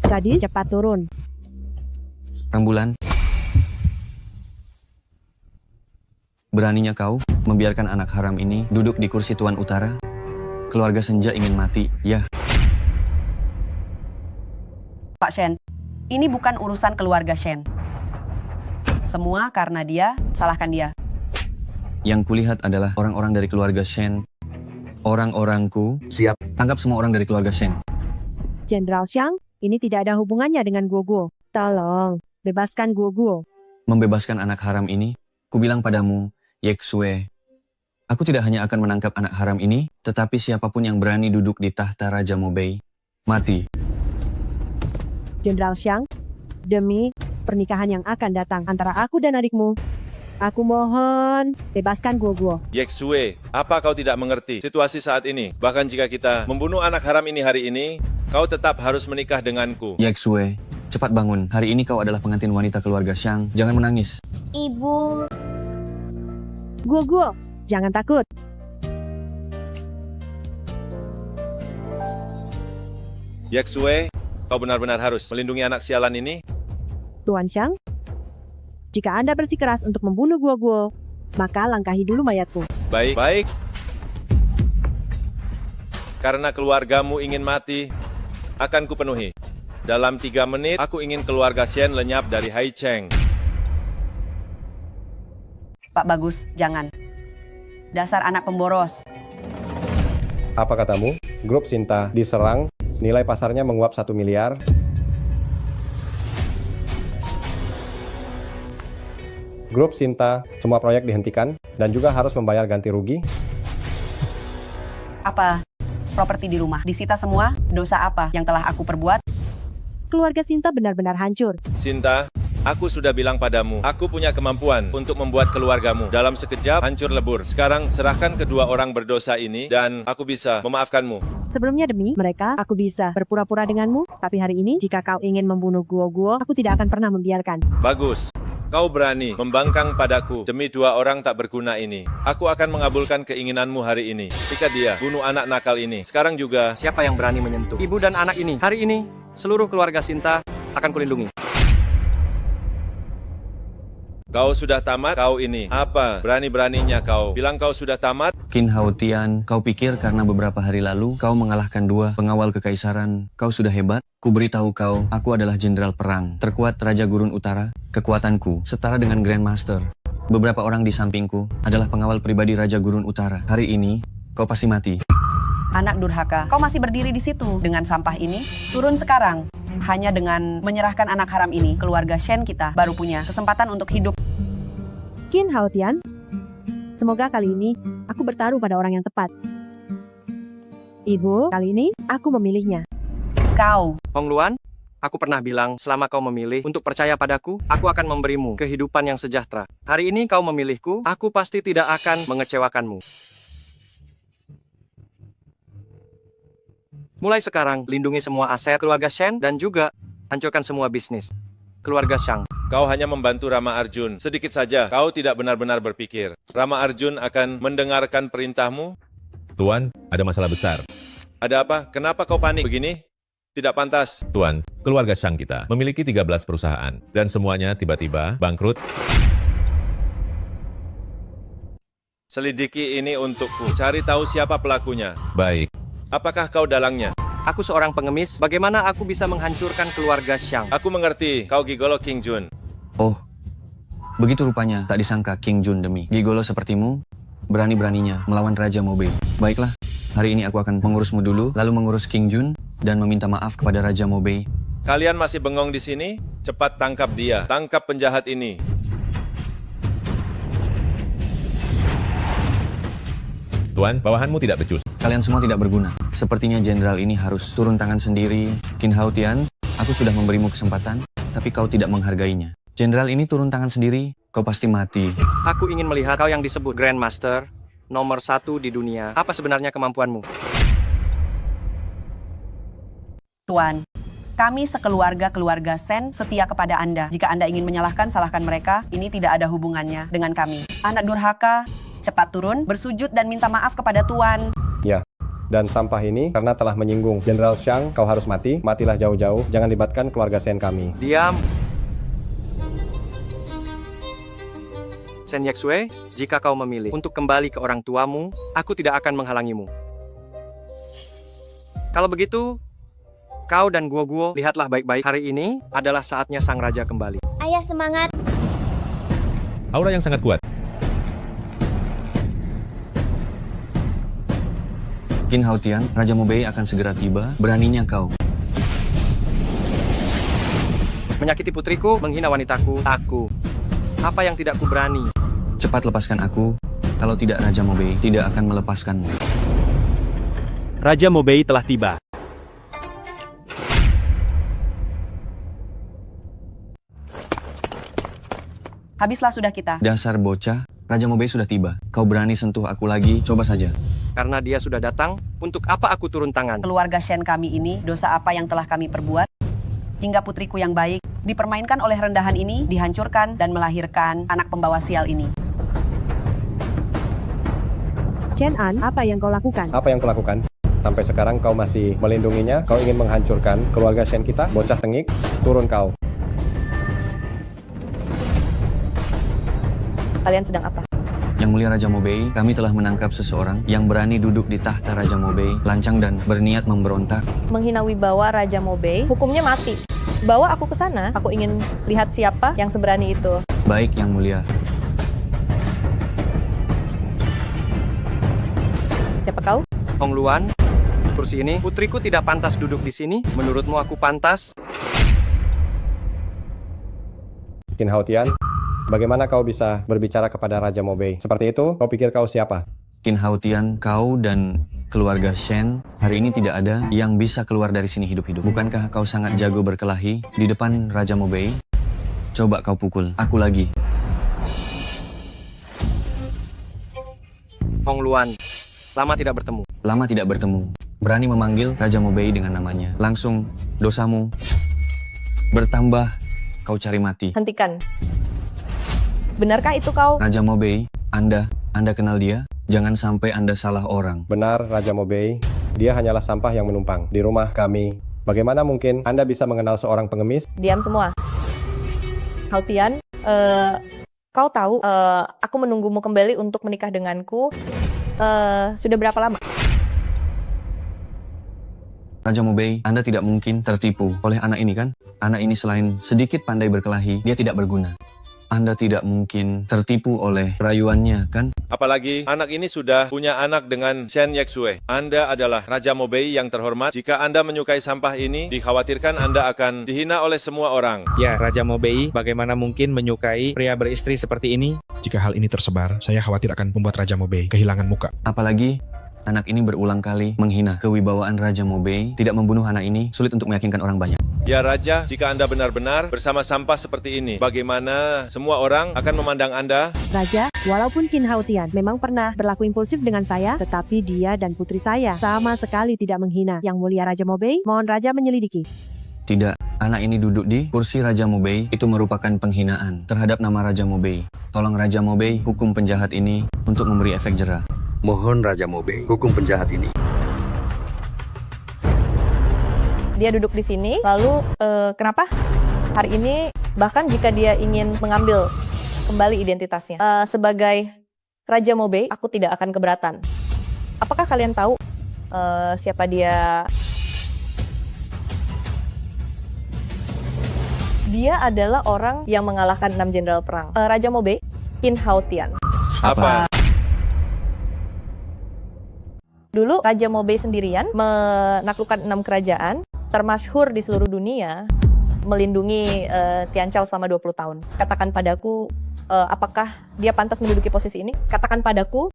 Gadis, cepat turun.
Rembulan. Beraninya kau membiarkan anak haram ini duduk di kursi Tuan Utara? Keluarga Senja ingin mati, ya?
Pak Shen, ini bukan urusan keluarga Shen. Semua karena dia, salahkan dia.
Yang kulihat adalah orang-orang dari keluarga Shen. Orang-orangku, siap. Tangkap semua orang dari keluarga Shen.
Jenderal Xiang, ini tidak ada hubungannya dengan Guoguo. Tolong, bebaskan Guoguo.
Membebaskan anak haram ini, kubilang padamu, Yeksue. Aku tidak hanya akan menangkap anak haram ini, tetapi siapapun yang berani duduk di tahta Raja Mobei, mati.
Jenderal Xiang, demi pernikahan yang akan datang antara aku dan adikmu, aku mohon bebaskan Guoguo.
Yeksue, apa kau tidak mengerti situasi saat ini? Bahkan jika kita membunuh anak haram ini hari ini, kau tetap harus menikah denganku.
Yeksue, cepat bangun. Hari ini kau adalah pengantin wanita keluarga Xiang. Jangan menangis.
Ibu.
Guoguo, jangan takut.
Yeksue, kau benar-benar harus melindungi anak sialan ini.
Tuan Xiang, jika Anda bersikeras untuk membunuh Guoguo, maka langkahi dulu mayatku.
Baik, baik. Karena keluargamu ingin mati, akan kupenuhi. Dalam 3 menit, aku ingin keluarga Shen lenyap dari Hai Cheng.
Pak Bagus, jangan. Dasar anak pemboros.
Apa katamu? Grup Sinta diserang, nilai pasarnya menguap 1 miliar. Grup Sinta, semua proyek dihentikan dan juga harus membayar ganti rugi.
Apa? Properti di rumah disita semua? Dosa apa yang telah aku perbuat?
Keluarga Sinta benar-benar hancur.
Sinta, aku sudah bilang padamu, aku punya kemampuan untuk membuat keluargamu dalam sekejap hancur lebur. Sekarang serahkan kedua orang berdosa ini dan aku bisa memaafkanmu.
Sebelumnya demi mereka, aku bisa berpura-pura denganmu. Tapi hari ini, jika kau ingin membunuh Guoguo, aku tidak akan pernah membiarkan.
Bagus. Kau berani membangkang padaku demi 2 orang tak berguna ini. Aku akan mengabulkan keinginanmu hari ini. Jika dia bunuh anak nakal ini, sekarang juga.
Siapa yang berani menyentuh ibu dan anak ini? Hari ini, seluruh keluarga Sinta akan kulindungi.
Kau sudah tamat? Kau ini apa? Berani-beraninya kau bilang kau sudah tamat?
Qin Hao Tian, kau pikir karena beberapa hari lalu kau mengalahkan 2 pengawal kekaisaran, kau sudah hebat? Ku beritahu kau, aku adalah jenderal perang terkuat Raja Gurun Utara. Kekuatanku setara dengan Grandmaster. Beberapa orang di sampingku adalah pengawal pribadi Raja Gurun Utara. Hari ini, kau pasti mati.
Anak durhaka, kau masih berdiri di situ dengan sampah ini? Turun sekarang. Hanya dengan menyerahkan anak haram ini, keluarga Shen kita baru punya kesempatan untuk hidup.
Qin Hao Tian, semoga kali ini aku bertaruh pada orang yang tepat. Ibu, kali ini aku memilihnya.
Kau.
Hong Luan, aku pernah bilang selama kau memilih untuk percaya padaku, aku akan memberimu kehidupan yang sejahtera. Hari ini kau memilihku, aku pasti tidak akan mengecewakanmu. Mulai sekarang, lindungi semua aset keluarga Shen dan juga hancurkan semua bisnis keluarga Xiang.
Kau hanya membantu Rama Arjun. Sedikit saja, kau tidak benar-benar berpikir. Rama Arjun akan mendengarkan perintahmu?
Tuan, ada masalah besar.
Ada apa? Kenapa kau panik begini? Tidak pantas.
Tuan, keluarga Xiang kita memiliki 13 perusahaan dan semuanya tiba-tiba bangkrut.
Selidiki ini untukku. Cari tahu siapa pelakunya.
Baik.
Apakah kau dalangnya?
Aku seorang pengemis, bagaimana aku bisa menghancurkan keluarga Xiang?
Aku mengerti, kau gigolo King Jun.
Oh, begitu rupanya. Tak disangka King Jun demi gigolo sepertimu, berani-beraninya melawan Raja Mobei. Baiklah, hari ini aku akan mengurusmu dulu, lalu mengurus King Jun, dan meminta maaf kepada Raja Mobei.
Kalian masih bengong di sini? Cepat tangkap dia. Tangkap penjahat ini.
Tuan, bawahanmu tidak becus.
Kalian semua tidak berguna. Sepertinya jenderal ini harus turun tangan sendiri. Qin Hao Tian, Aku sudah memberimu kesempatan, tapi kau tidak menghargainya. Jenderal ini turun tangan sendiri, kau pasti mati.
Aku ingin melihat kau yang disebut Grandmaster, nomor 1 di dunia. Apa sebenarnya kemampuanmu?
Tuan, kami sekeluarga Sen setia kepada Anda. Jika Anda ingin menyalahkan, salahkan mereka. Ini tidak ada hubungannya dengan kami. Anak durhaka, cepat turun, bersujud dan minta maaf kepada Tuan.
Ya. Dan sampah ini karena telah menyinggung Jenderal Xiang, kau harus mati. Matilah jauh-jauh, jangan libatkan keluarga Sen kami.
Diam. Sen Yexue, jika kau memilih untuk kembali ke orang tuamu, aku tidak akan menghalangimu. Kalau begitu, kau dan Guo lihatlah baik-baik. Hari ini adalah saatnya sang raja kembali.
Ayah semangat.
Aura yang sangat kuat.
Qin Haotian, Raja Mobei akan segera tiba. Beraninya kau.
Menyakiti putriku, menghina wanitaku, aku. Apa yang tidak ku berani?
Cepat lepaskan aku. Kalau tidak, Raja Mobei tidak akan melepaskanmu.
Raja Mobei telah tiba.
Habislah sudah kita.
Dasar bocah, Raja Mobei sudah tiba. Kau berani sentuh aku lagi, coba saja.
Karena dia sudah datang, untuk apa aku turun tangan?
Keluarga Shen kami ini, dosa apa yang telah kami perbuat? Hingga putriku yang baik, dipermainkan oleh rendahan ini, dihancurkan dan melahirkan anak pembawa sial ini.
Chen An, apa yang kau lakukan?
Apa yang kau lakukan? Sampai sekarang kau masih melindunginya, kau ingin menghancurkan keluarga Shen kita? Bocah tengik, turun kau.
Kalian sedang apa?
Yang Mulia Raja Mobei, kami telah menangkap seseorang yang berani duduk di tahta Raja Mobei, lancang dan berniat memberontak.
Menghina wibawa Raja Mobei, hukumnya mati. Bawa aku ke sana, aku ingin lihat siapa yang seberani itu.
Baik, Yang Mulia.
Siapa kau?
Hong Luan, kursi ini, putriku tidak pantas duduk di sini. Menurutmu aku pantas?
Qin Haotian, bagaimana kau bisa berbicara kepada Raja Mobei? Seperti itu, kau pikir kau siapa?
Qin Haotian, kau dan keluarga Shen hari ini tidak ada yang bisa keluar dari sini hidup-hidup. Bukankah kau sangat jago berkelahi di depan Raja Mobei? Coba kau pukul aku lagi.
Hong Luan, lama tidak bertemu.
Lama tidak bertemu. Berani memanggil Raja Mobei dengan namanya. Langsung dosamu bertambah, kau cari mati.
Hentikan. Benarkah itu kau?
Raja Mobei, Anda kenal dia? Jangan sampai Anda salah orang.
Benar, Raja Mobei. Dia hanyalah sampah yang menumpang di rumah kami. Bagaimana mungkin Anda bisa mengenal seorang pengemis?
Diam semua. Haotian, kau tahu aku menunggumu kembali untuk menikah denganku. Sudah berapa lama?
Raja Mobei, Anda tidak mungkin tertipu oleh anak ini kan? Anak ini selain sedikit pandai berkelahi, dia tidak berguna. Anda tidak mungkin tertipu oleh rayuannya, kan?
Apalagi anak ini sudah punya anak dengan Shen Yexue. Anda adalah Raja Mobei yang terhormat. Jika Anda menyukai sampah ini, dikhawatirkan Anda akan dihina oleh semua orang.
Ya, Raja Mobei, bagaimana mungkin menyukai pria beristri seperti ini?
Jika hal ini tersebar, saya khawatir akan membuat Raja Mobei kehilangan muka.
Apalagi anak ini berulang kali menghina kewibawaan Raja Mobei. Tidak membunuh anak ini sulit untuk meyakinkan orang banyak.
Ya Raja, jika Anda benar-benar bersama sampah seperti ini, bagaimana semua orang akan memandang Anda?
Raja, walaupun Qin Haotian memang pernah berlaku impulsif dengan saya, tetapi dia dan putri saya sama sekali tidak menghina. Yang Mulia Raja Mobei, mohon Raja menyelidiki.
Tidak, anak ini duduk di kursi Raja Mobei itu merupakan penghinaan terhadap nama Raja Mobei. Tolong Raja Mobei hukum penjahat ini untuk memberi efek jera.
Mohon Raja Mobei hukum penjahat ini.
Dia duduk di sini, lalu kenapa hari ini bahkan jika dia ingin mengambil kembali identitasnya sebagai Raja Mobei, aku tidak akan keberatan. Apakah kalian tahu siapa dia? Dia adalah orang yang mengalahkan 6 jenderal perang. Raja Mobei, Qin Haotian.
Apa?
Dulu Raja Mobei sendirian menaklukkan 6 kerajaan termasyhur di seluruh dunia, melindungi Tianqiao selama 20 tahun. Katakan padaku, apakah dia pantas menduduki posisi ini? Katakan padaku,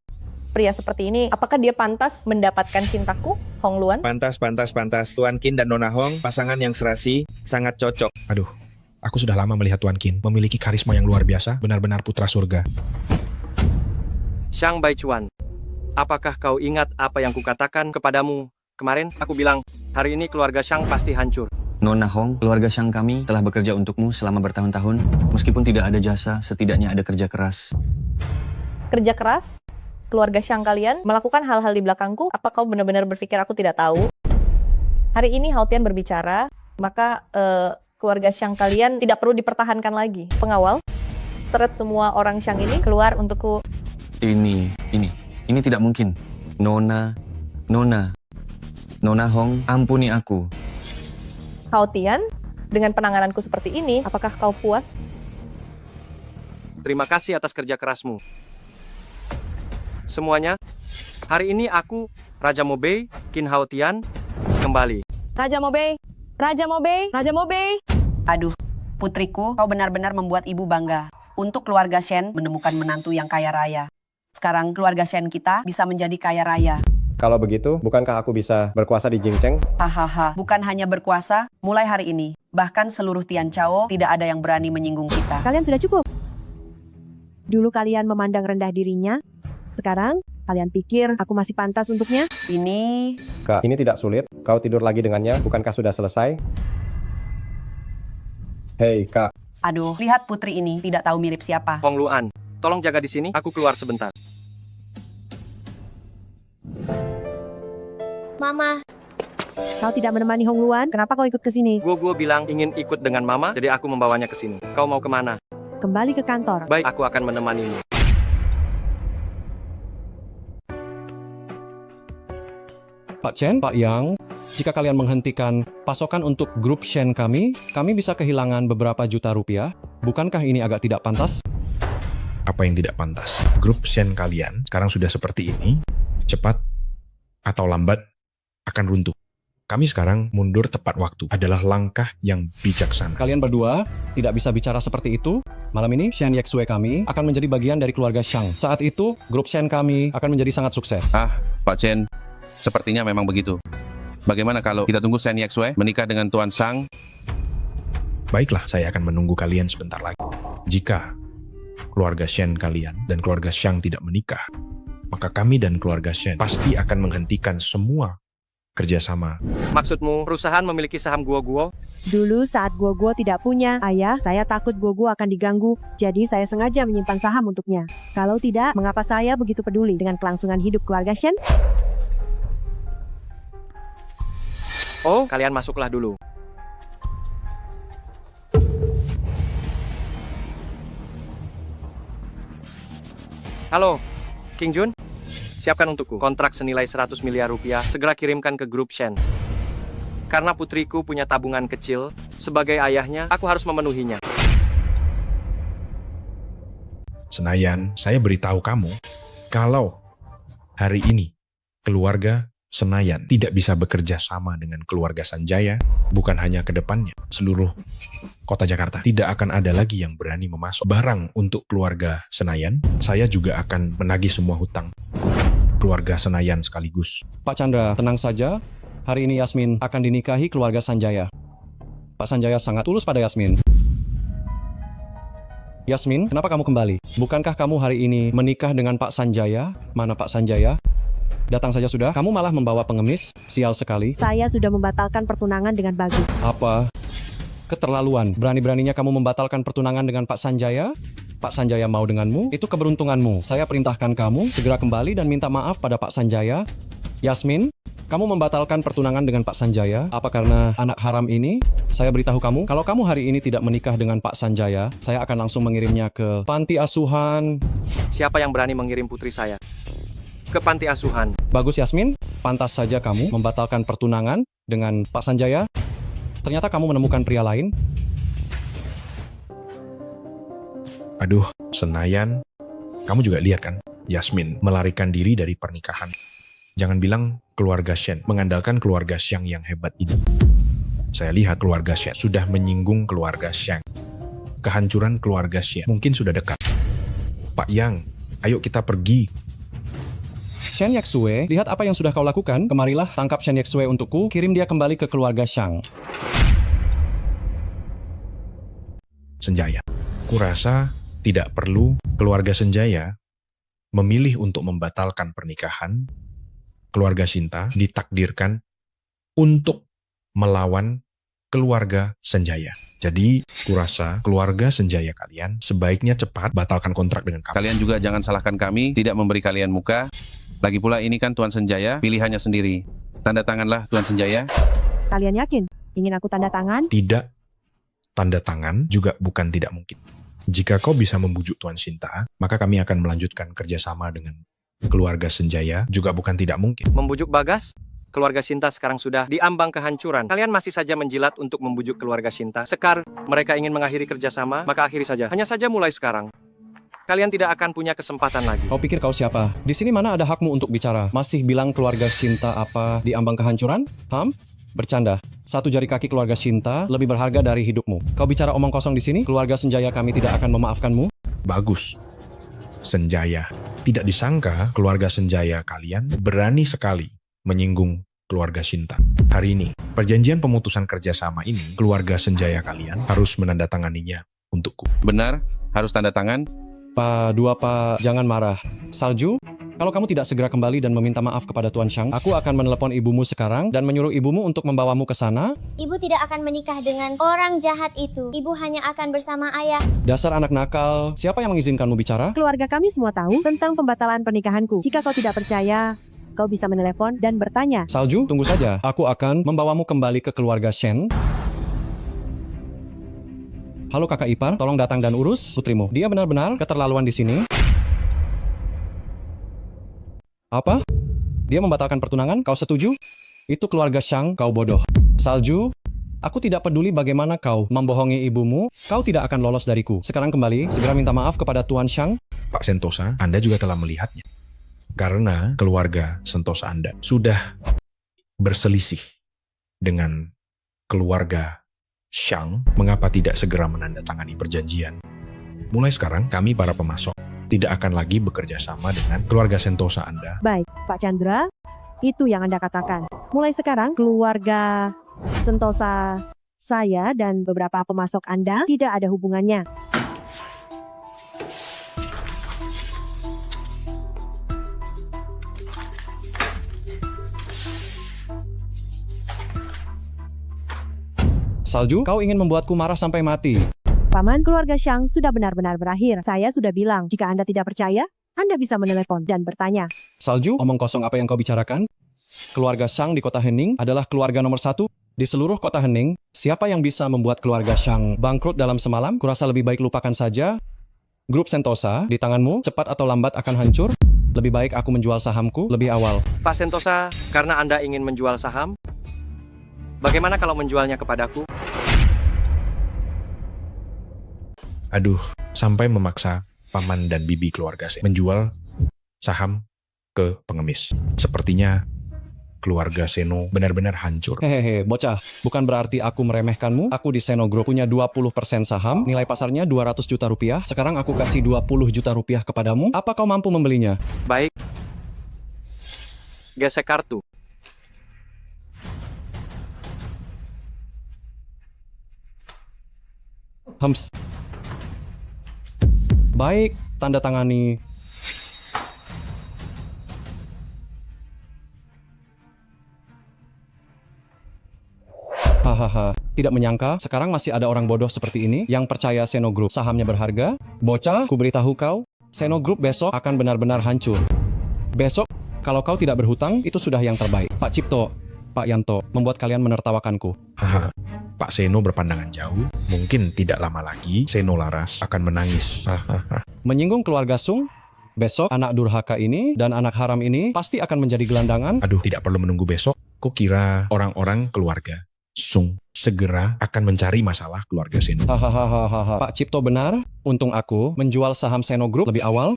pria seperti ini, apakah dia pantas mendapatkan cintaku, Hong Luan?
Pantas. Tuan Qin dan Nona Hong, pasangan yang serasi, sangat cocok.
Aduh, aku sudah lama melihat Tuan Qin memiliki karisma yang luar biasa, benar-benar putra surga.
Xiang Baichuan, apakah kau ingat apa yang kukatakan kepadamu kemarin? Aku bilang, hari ini keluarga Xiang pasti hancur.
Nona Hong, keluarga Xiang kami telah bekerja untukmu selama bertahun-tahun. Meskipun tidak ada jasa, setidaknya ada kerja keras.
Kerja keras? Keluarga Xiang kalian melakukan hal-hal di belakangku? Apa kau benar-benar berpikir aku tidak tahu? Hari ini Hao Tian berbicara, maka keluarga Xiang kalian tidak perlu dipertahankan lagi. Pengawal, seret semua orang Xiang ini keluar untukku.
Ini tidak mungkin. Nona Hong, ampuni aku.
Hao Tian, dengan penangananku seperti ini, apakah kau puas?
Terima kasih atas kerja kerasmu. Semuanya, hari ini aku, Raja Mobei, Qin Hao Tian, kembali.
Raja Mobei.
Aduh, putriku, kau benar-benar membuat ibu bangga. Untuk keluarga Shen menemukan menantu yang kaya raya. Sekarang keluarga Shen kita bisa menjadi kaya raya.
Kalau begitu, bukankah aku bisa berkuasa di Jingcheng?
Hahaha, bukan hanya berkuasa, mulai hari ini, bahkan seluruh Tianchao tidak ada yang berani menyinggung kita.
Kalian sudah cukup. Dulu kalian memandang rendah dirinya, sekarang kalian pikir aku masih pantas untuknya?
Kak, ini tidak sulit. Kau tidur lagi dengannya, bukankah sudah selesai? Hei, Kak.
Aduh, lihat putri ini tidak tahu mirip siapa.
Hong Luan, tolong jaga di sini, aku keluar sebentar.
Mama,
Kau tidak menemani Hong Luan, kenapa kau ikut ke sini?
Gue bilang ingin ikut dengan mama, jadi aku membawanya ke sini. Kau mau kemana?
Kembali ke kantor.
Baik, aku akan menemanimu.
Pak Chen, Pak Yang, jika kalian menghentikan pasokan untuk grup Shen kami bisa kehilangan beberapa juta rupiah. Bukankah ini agak tidak pantas?
Apa yang tidak pantas? Grup Shen kalian sekarang sudah seperti ini, cepat atau lambat akan runtuh. Kami sekarang mundur tepat waktu adalah langkah yang bijaksana.
Kalian berdua tidak bisa bicara seperti itu. Malam ini, Shen Yexue kami akan menjadi bagian dari keluarga Xiang. Saat itu, grup Shen kami akan menjadi sangat sukses.
Pak Chen, sepertinya memang begitu. Bagaimana kalau kita tunggu Shen Yexue menikah dengan Tuan Xiang?
Baiklah, saya akan menunggu kalian sebentar lagi. Jika keluarga Shen kalian dan keluarga Xiang tidak menikah, maka kami dan keluarga Shen pasti akan menghentikan semua kerjasama.
Maksudmu, perusahaan memiliki saham Guo?
Dulu saat Guo tidak punya ayah, saya takut Guo akan diganggu, jadi saya sengaja menyimpan saham untuknya. Kalau tidak, mengapa saya begitu peduli dengan kelangsungan hidup keluarga Shen?
Oh, kalian masuklah dulu. Halo, King Jun. Siapkan untukku kontrak senilai 100 miliar rupiah, segera kirimkan ke grup Shen. Karena putriku punya tabungan kecil, sebagai ayahnya, aku harus memenuhinya.
Senayan, saya beritahu kamu, kalau hari ini keluarga Senayan tidak bisa bekerja sama dengan keluarga Sanjaya, bukan hanya ke depannya, seluruh kota Jakarta tidak akan ada lagi yang berani memasok barang untuk keluarga Senayan. Saya juga akan menagih semua hutang keluarga Senayan sekaligus.
Pak Chandra, tenang saja. Hari ini Yasmin akan dinikahi keluarga Sanjaya. Pak Sanjaya sangat tulus pada Yasmin. Yasmin, kenapa kamu kembali? Bukankah kamu hari ini menikah dengan Pak Sanjaya? Mana Pak Sanjaya? Datang saja sudah, kamu malah membawa pengemis. Sial sekali.
Saya sudah membatalkan pertunangan dengan Bagus.
Apa? Keterlaluan. Berani-beraninya kamu membatalkan pertunangan dengan Pak Sanjaya? Pak Sanjaya mau denganmu? Itu keberuntunganmu. Saya perintahkan kamu segera kembali dan minta maaf pada Pak Sanjaya. Yasmin, kamu membatalkan pertunangan dengan Pak Sanjaya. Apa karena anak haram ini? Saya beritahu kamu, kalau kamu hari ini tidak menikah dengan Pak Sanjaya, saya akan langsung mengirimnya ke panti asuhan.
Siapa yang berani mengirim putri saya ke panti asuhan?
Bagus Yasmin, pantas saja kamu membatalkan pertunangan dengan Pak Sanjaya. Ternyata kamu menemukan pria lain.
Aduh, Senayan, kamu juga lihat kan, Yasmin melarikan diri dari pernikahan. Jangan bilang keluarga Shen mengandalkan keluarga Xiang yang hebat ini. Saya lihat keluarga Shen sudah menyinggung keluarga Xiang. Kehancuran keluarga Xiang mungkin sudah dekat. Pak Yang, ayo kita pergi.
Shen Yaxue, lihat apa yang sudah kau lakukan. Kemarilah, tangkap Shen Yaxue untukku. Kirim dia kembali ke keluarga Shang.
Senjaya. Kurasa tidak perlu keluarga Senjaya memilih untuk membatalkan pernikahan. Keluarga Shinta ditakdirkan untuk melawan keluarga Senjaya. Jadi, kurasa keluarga Senjaya kalian sebaiknya cepat batalkan kontrak dengan kami.
Kalian juga jangan salahkan kami, tidak memberi kalian muka. Lagi pula ini kan Tuan Senjaya, pilihannya sendiri. Tanda tanganlah Tuan Senjaya.
Kalian yakin? Ingin aku tanda tangan?
Tidak. Tanda tangan juga bukan tidak mungkin. Jika kau bisa membujuk Tuan Shinta, maka kami akan melanjutkan kerjasama dengan keluarga Senjaya, juga bukan tidak mungkin.
Membujuk Bagas? Keluarga Shinta sekarang sudah diambang kehancuran. Kalian masih saja menjilat untuk membujuk keluarga Shinta. Sekar, mereka ingin mengakhiri kerjasama, maka akhiri saja. Hanya saja mulai sekarang. Kalian tidak akan punya kesempatan lagi.
Kau pikir kau siapa? Di sini mana ada hakmu untuk bicara? Masih bilang keluarga Shinta apa diambang kehancuran? Bercanda. Satu jari kaki keluarga Shinta lebih berharga dari hidupmu. Kau bicara omong kosong di sini? Keluarga Senjaya kami tidak akan memaafkanmu.
Bagus. Senjaya. Tidak disangka keluarga Senjaya kalian berani sekali menyinggung keluarga Shinta. Hari ini, perjanjian pemutusan kerjasama ini, keluarga Senjaya kalian harus menandatanganinya untukku.
Benar, harus tanda tangan.
Pak, jangan marah. Salju, kalau kamu tidak segera kembali dan meminta maaf kepada Tuan Shang, aku akan menelepon ibumu sekarang dan menyuruh ibumu untuk membawamu ke sana.
Ibu tidak akan menikah dengan orang jahat itu. Ibu hanya akan bersama ayah.
Dasar anak nakal, siapa yang mengizinkanmu bicara?
Keluarga kami semua tahu tentang pembatalan pernikahanku. Jika kau tidak percaya, kau bisa menelepon dan bertanya.
Salju, tunggu saja. Aku akan membawamu kembali ke keluarga Shen. Halo kakak ipar, tolong datang dan urus putrimu. Dia benar-benar keterlaluan di sini. Apa? Dia membatalkan pertunangan? Kau setuju? Itu keluarga Shang, kau bodoh. Salju, aku tidak peduli bagaimana kau membohongi ibumu, kau tidak akan lolos dariku. Sekarang kembali, segera minta maaf kepada Tuan Shang.
Pak Sentosa, Anda juga telah melihatnya. Karena keluarga Sentosa Anda sudah berselisih dengan keluarga Shang, mengapa tidak segera menandatangani perjanjian? Mulai sekarang, kami para pemasok tidak akan lagi bekerja sama dengan keluarga Sentosa Anda.
Baik, Pak Chandra, itu yang Anda katakan. Mulai sekarang, keluarga Sentosa saya dan beberapa pemasok Anda tidak ada hubungannya.
Salju, kau ingin membuatku marah sampai mati.
Paman, keluarga Shang sudah benar-benar berakhir. Saya sudah bilang, jika Anda tidak percaya, Anda bisa menelepon dan bertanya.
Salju, omong kosong apa yang kau bicarakan? Keluarga Shang di kota Hening adalah keluarga nomor 1 di seluruh kota Hening. Siapa yang bisa membuat keluarga Shang bangkrut dalam semalam? Kurasa lebih baik lupakan saja. Grup Sentosa di tanganmu, cepat atau lambat akan hancur. Lebih baik aku menjual sahamku lebih awal.
Pak Sentosa, karena Anda ingin menjual saham, bagaimana kalau menjualnya kepadaku?
Aduh, sampai memaksa paman dan bibi keluarga saya menjual saham ke pengemis. Sepertinya keluarga Seno benar-benar hancur.
Hehehe, bocah. Bukan berarti aku meremehkanmu. Aku di Seno Group punya 20% saham. Nilai pasarnya 200 juta rupiah. Sekarang aku kasih 20 juta rupiah kepadamu. Apa kau mampu membelinya?
Baik. Gesek kartu.
Baik, tanda tangani. Hahaha, tidak menyangka sekarang masih ada orang bodoh seperti ini yang percaya Seno Group sahamnya berharga. Bocah, ku beritahu kau, Seno Group besok akan benar-benar hancur. Besok, kalau kau tidak berhutang, itu sudah yang terbaik. Pak Cipto, Pak Yanto, membuat kalian menertawakanku.
Haha, Pak Seno berpandangan jauh. Mungkin tidak lama lagi Seno Laras akan menangis. Hahaha.
Menyinggung keluarga Sung, besok anak durhaka ini dan anak haram ini pasti akan menjadi gelandangan.
Aduh, tidak perlu menunggu besok. Kukira orang-orang keluarga Sung segera akan mencari masalah keluarga Seno.
Hahaha, Pak Cipto benar. Untung aku menjual saham Seno Group lebih awal.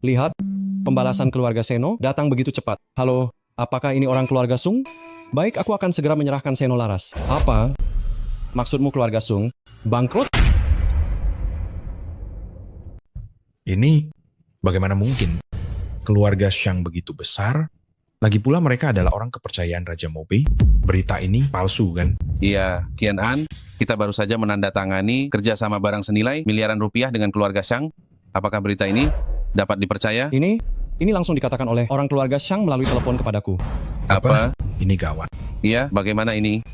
Lihat, pembalasan keluarga Seno datang begitu cepat. Halo, apakah ini orang keluarga Sung? Baik, aku akan segera menyerahkan Seno Laras. Apa? Maksudmu keluarga Sung bangkrut?
Ini bagaimana mungkin? keluarga Xiang begitu besar. Lagi pula mereka adalah orang kepercayaan Raja Mobei. Berita ini palsu kan?
Iya, Kian An, kita baru saja menandatangani kerjasama barang senilai miliaran rupiah dengan keluarga Xiang. Apakah berita ini dapat dipercaya?
Ini langsung dikatakan oleh orang keluarga Xiang melalui telepon kepadaku.
Apa?
Ini gawat.
Iya, bagaimana ini?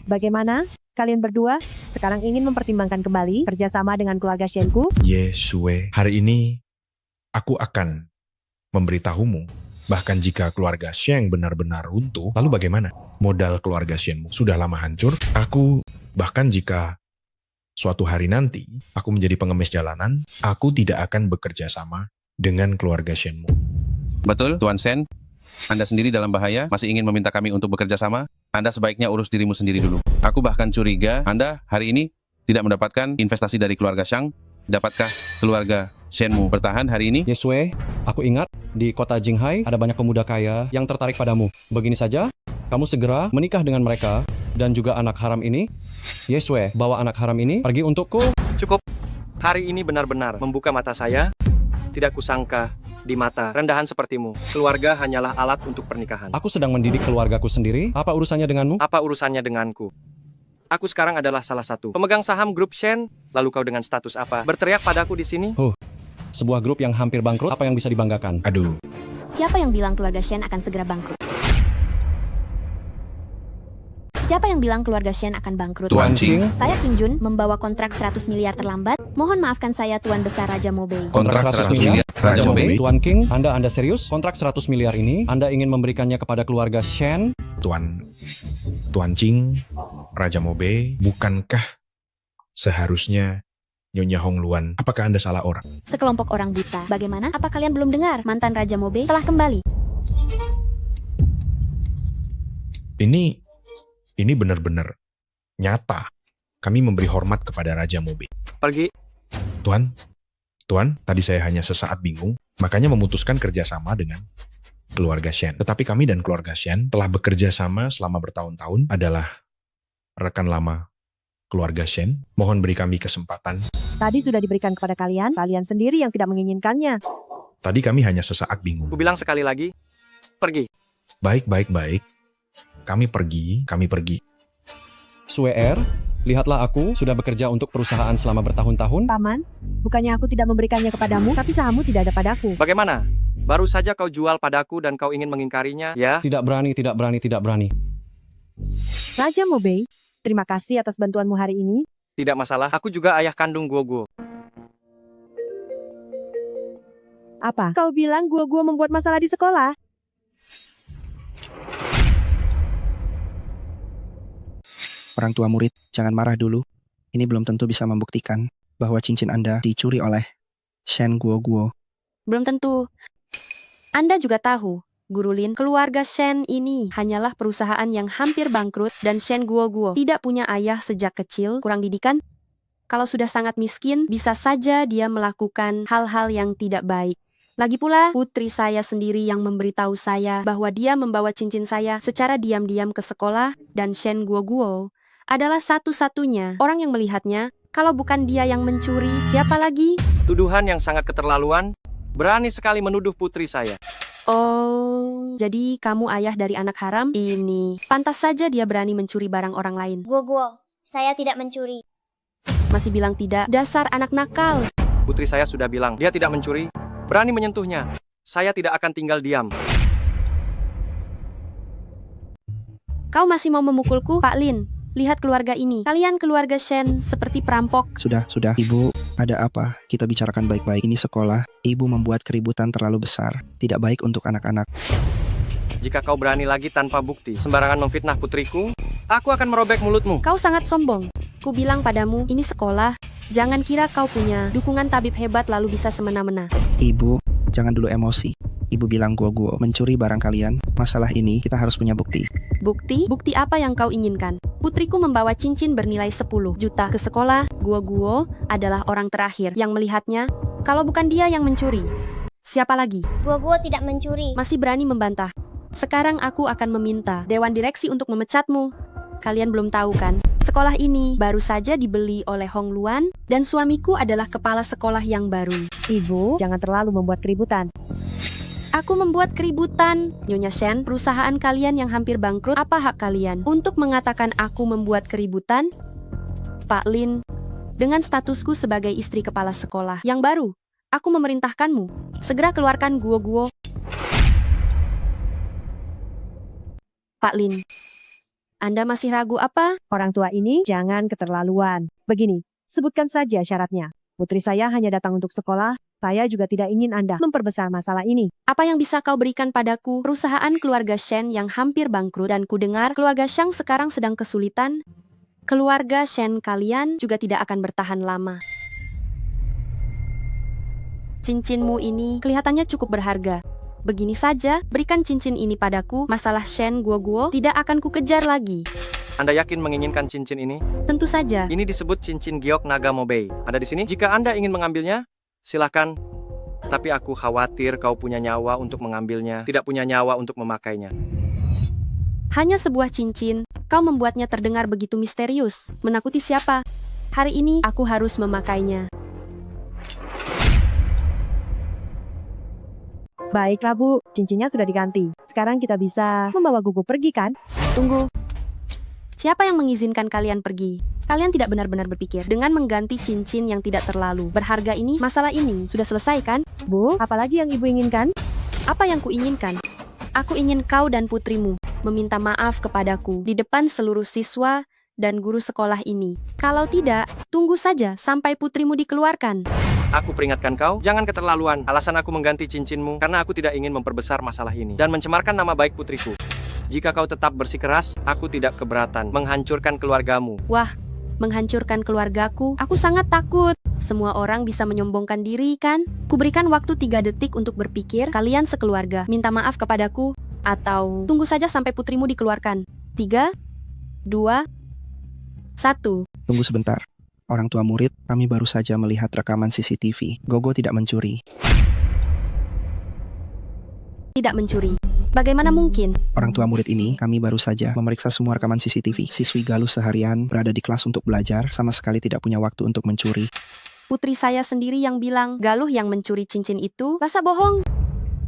Bagaimana? Kalian berdua sekarang ingin mempertimbangkan kembali kerjasama dengan keluarga Shenku?
Yesue, hari ini aku akan memberitahumu. Bahkan jika keluarga Sheng benar-benar runtuh, lalu bagaimana? Modal keluarga Shenmu sudah lama hancur. Aku, bahkan jika suatu hari nanti aku menjadi pengemis jalanan, aku tidak akan bekerja sama dengan keluarga Shenmu.
Betul, Tuan Shen. Anda sendiri dalam bahaya, masih ingin meminta kami untuk bekerja sama? Anda sebaiknya urus dirimu sendiri dulu. Aku bahkan curiga Anda hari ini tidak mendapatkan investasi dari keluarga Shang. Dapatkah keluarga Shenmu bertahan hari ini?
Yesue, aku ingat di kota Jinghai ada banyak pemuda kaya yang tertarik padamu. Begini saja, kamu segera menikah dengan mereka dan juga anak haram ini. Yesue, bawa anak haram ini pergi untukku.
Cukup. Hari ini benar-benar membuka mata saya. Tidak kusangka di mata rendahan sepertimu, keluarga hanyalah alat untuk pernikahan.
Aku sedang mendidik keluargaku sendiri. Apa urusannya denganmu?
Apa urusannya denganku? Aku sekarang adalah salah satu pemegang saham grup Shen. Lalu kau dengan status apa? Berteriak padaku di sini?
Sebuah grup yang hampir bangkrut, apa yang bisa dibanggakan?
Aduh.
Siapa yang bilang keluarga Shen akan segera bangkrut? Siapa yang bilang keluarga Shen akan bangkrut?
Tuan Qing.
Saya Qing Jun, membawa kontrak 100 miliar terlambat. Mohon maafkan saya Tuan Besar Raja Mobei.
Kontrak 100 miliar? Raja Mobei? Tuan King, Anda serius? Kontrak 100 miliar ini, Anda ingin memberikannya kepada keluarga Shen?
Tuan Qing, Raja Mobei, bukankah seharusnya Nyonya Hong Luan, apakah Anda salah orang?
Sekelompok orang buta. Bagaimana? Apa kalian belum dengar? Mantan Raja Mobei telah kembali.
Ini benar-benar nyata. Kami memberi hormat kepada Raja Mobei.
Pergi.
Tuan, tadi saya hanya sesaat bingung, makanya memutuskan kerjasama dengan keluarga Shen. Tetapi kami dan keluarga Shen telah bekerja sama selama bertahun-tahun, adalah rekan lama keluarga Shen. Mohon beri kami kesempatan.
Tadi sudah diberikan kepada kalian sendiri yang tidak menginginkannya.
Tadi kami hanya sesaat bingung.
Ku bilang sekali lagi, pergi.
Baik. Kami pergi.
Suer, lihatlah aku sudah bekerja untuk perusahaan selama bertahun-tahun.
Paman, bukannya aku tidak memberikannya kepadamu, tapi sahammu tidak ada padaku.
Bagaimana? Baru saja kau jual padaku dan kau ingin mengingkarinya, ya?
Tidak berani.
Raja Mobei, terima kasih atas bantuanmu hari ini.
Tidak masalah, aku juga ayah kandung Guo.
Apa? Kau bilang Guo membuat masalah di sekolah?
Orang tua murid, jangan marah dulu. Ini belum tentu bisa membuktikan bahwa cincin Anda dicuri oleh Shen Guo.
Belum tentu. Anda juga tahu, Guru Lin, keluarga Shen ini hanyalah perusahaan yang hampir bangkrut dan Shen Guo tidak punya ayah sejak kecil, kurang didikan. Kalau sudah sangat miskin, bisa saja dia melakukan hal-hal yang tidak baik. Lagi pula, putri saya sendiri yang memberitahu saya bahwa dia membawa cincin saya secara diam-diam ke sekolah dan Shen Guo adalah satu-satunya orang yang melihatnya. Kalau bukan dia yang mencuri, siapa lagi?
Tuduhan yang sangat keterlaluan. Berani sekali menuduh putri saya.
Oh, jadi kamu ayah dari anak haram ini. Pantas saja dia berani mencuri barang orang lain.
Guo, saya tidak mencuri.
Masih bilang tidak, dasar anak nakal.
Putri saya sudah bilang, dia tidak mencuri. Berani menyentuhnya. Saya tidak akan tinggal diam.
Kau masih mau memukulku, Pak Lin? Lihat keluarga ini. Kalian keluarga Shen seperti perampok.
Sudah, Ibu, ada apa? Kita bicarakan baik-baik. Ini sekolah. Ibu membuat keributan terlalu besar. Tidak baik untuk anak-anak.
Jika kau berani lagi tanpa bukti, sembarangan memfitnah putriku, aku akan merobek mulutmu.
Kau sangat sombong. Ku bilang padamu, ini sekolah. Jangan kira kau punya dukungan tabib hebat lalu bisa semena-mena.
Ibu, jangan dulu emosi. Ibu bilang Guo mencuri barang kalian. Masalah ini kita harus punya bukti.
Bukti? Bukti apa yang kau inginkan? Putriku membawa cincin bernilai 10 juta ke sekolah. Guo adalah orang terakhir yang melihatnya. Kalau bukan dia yang mencuri, siapa lagi?
Guo tidak mencuri.
Masih berani membantah. Sekarang aku akan meminta Dewan Direksi untuk memecatmu. Kalian belum tahu kan? Sekolah ini baru saja dibeli oleh Hong Luan dan suamiku adalah kepala sekolah yang baru.
Ibu, jangan terlalu membuat keributan.
Aku membuat keributan. Nyonya Shen, perusahaan kalian yang hampir bangkrut, apa hak kalian untuk mengatakan aku membuat keributan? Pak Lin, dengan statusku sebagai istri kepala sekolah yang baru, aku memerintahkanmu, segera keluarkan Guo. Pak Lin, Anda masih ragu apa?
Orang tua ini jangan keterlaluan. Begini, sebutkan saja syaratnya. Putri saya hanya datang untuk sekolah, saya juga tidak ingin Anda memperbesar masalah ini.
Apa yang bisa kau berikan padaku? Perusahaan keluarga Shen yang hampir bangkrut dan ku dengar keluarga Shang sekarang sedang kesulitan. Keluarga Shen kalian juga tidak akan bertahan lama. Cincinmu ini kelihatannya cukup berharga. Begini saja, berikan cincin ini padaku, masalah Shen Guo tidak akan kukejar lagi.
Anda yakin menginginkan cincin ini?
Tentu saja.
Ini disebut cincin giok naga Mobei. Ada di sini. Jika Anda ingin mengambilnya, silakan. Tapi aku khawatir kau punya nyawa untuk mengambilnya, tidak punya nyawa untuk memakainya.
Hanya sebuah cincin, kau membuatnya terdengar begitu misterius. Menakuti siapa? Hari ini aku harus memakainya.
Baiklah Bu, cincinnya sudah diganti. Sekarang kita bisa membawa Gugu pergi kan?
Tunggu. Siapa yang mengizinkan kalian pergi? Kalian tidak benar-benar berpikir dengan mengganti cincin yang tidak terlalu berharga ini, masalah ini sudah selesai kan?
Bu, apalagi yang Ibu inginkan?
Apa yang kuinginkan? Aku ingin kau dan putrimu meminta maaf kepadaku di depan seluruh siswa dan guru sekolah ini. Kalau tidak, tunggu saja sampai putrimu dikeluarkan.
Aku peringatkan kau, jangan keterlaluan. Alasan aku mengganti cincinmu, karena aku tidak ingin memperbesar masalah ini dan mencemarkan nama baik putriku. Jika kau tetap bersikeras, aku tidak keberatan menghancurkan keluargamu.
Wah, menghancurkan keluargaku? Aku sangat takut. Semua orang bisa menyombongkan diri, kan? Kuberikan waktu 3 detik untuk berpikir, kalian sekeluarga minta maaf kepadaku, atau tunggu saja sampai putrimu dikeluarkan. 3, 2, 1.
Tunggu sebentar. Orang tua murid, kami baru saja melihat rekaman CCTV. Gogo tidak mencuri.
Tidak mencuri. Bagaimana mungkin?
Orang tua murid ini, kami baru saja memeriksa semua rekaman CCTV. Siswi Galuh seharian berada di kelas untuk belajar, sama sekali tidak punya waktu untuk mencuri.
Putri saya sendiri yang bilang, Galuh yang mencuri cincin itu, rasa bohong.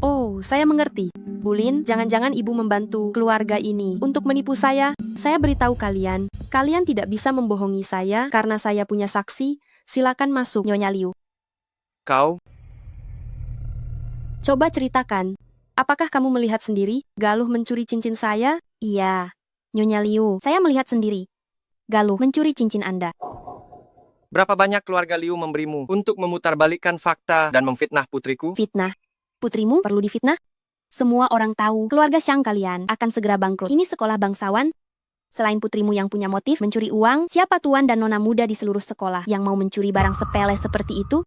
Oh, saya mengerti. Bulin, jangan-jangan ibu membantu keluarga ini untuk menipu saya. Saya beritahu kalian, kalian tidak bisa membohongi saya karena saya punya saksi. Silakan masuk, Nyonya Liu.
Kau?
Coba ceritakan. Apakah kamu melihat sendiri, Galuh mencuri cincin saya? Iya. Nyonya Liu, saya melihat sendiri. Galuh mencuri cincin Anda.
Berapa banyak keluarga Liu memberimu untuk memutarbalikkan fakta dan memfitnah putriku?
Fitnah? Putrimu perlu difitnah? Semua orang tahu, keluarga Shang kalian akan segera bangkrut. Ini sekolah bangsawan. Selain putrimu yang punya motif mencuri uang, siapa tuan dan nona muda di seluruh sekolah yang mau mencuri barang sepele seperti itu?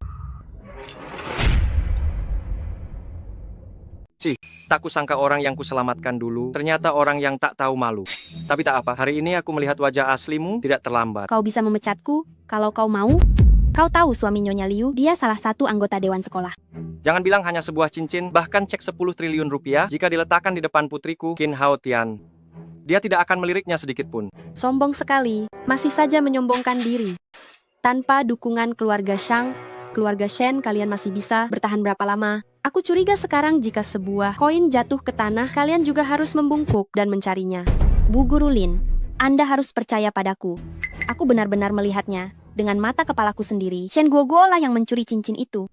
Tak kusangka orang yang kuselamatkan dulu, ternyata orang yang tak tahu malu. Tapi tak apa, hari ini aku melihat wajah aslimu tidak terlambat.
Kau bisa memecatku, kalau kau mau. Kau tahu suami Nyonya Liu, dia salah satu anggota dewan sekolah.
Jangan bilang hanya sebuah cincin, bahkan cek 10 triliun rupiah jika diletakkan di depan putriku, Qin Hao Tian. Dia tidak akan meliriknya sedikit pun.
Sombong sekali, masih saja menyombongkan diri. Tanpa dukungan keluarga Shang, keluarga Shen kalian masih bisa bertahan berapa lama? Aku curiga sekarang jika sebuah koin jatuh ke tanah, kalian juga harus membungkuk dan mencarinya. Bu Guru Lin, Anda harus percaya padaku. Aku benar-benar melihatnya. Dengan mata kepalaku sendiri, Shen Guo lah yang mencuri cincin itu.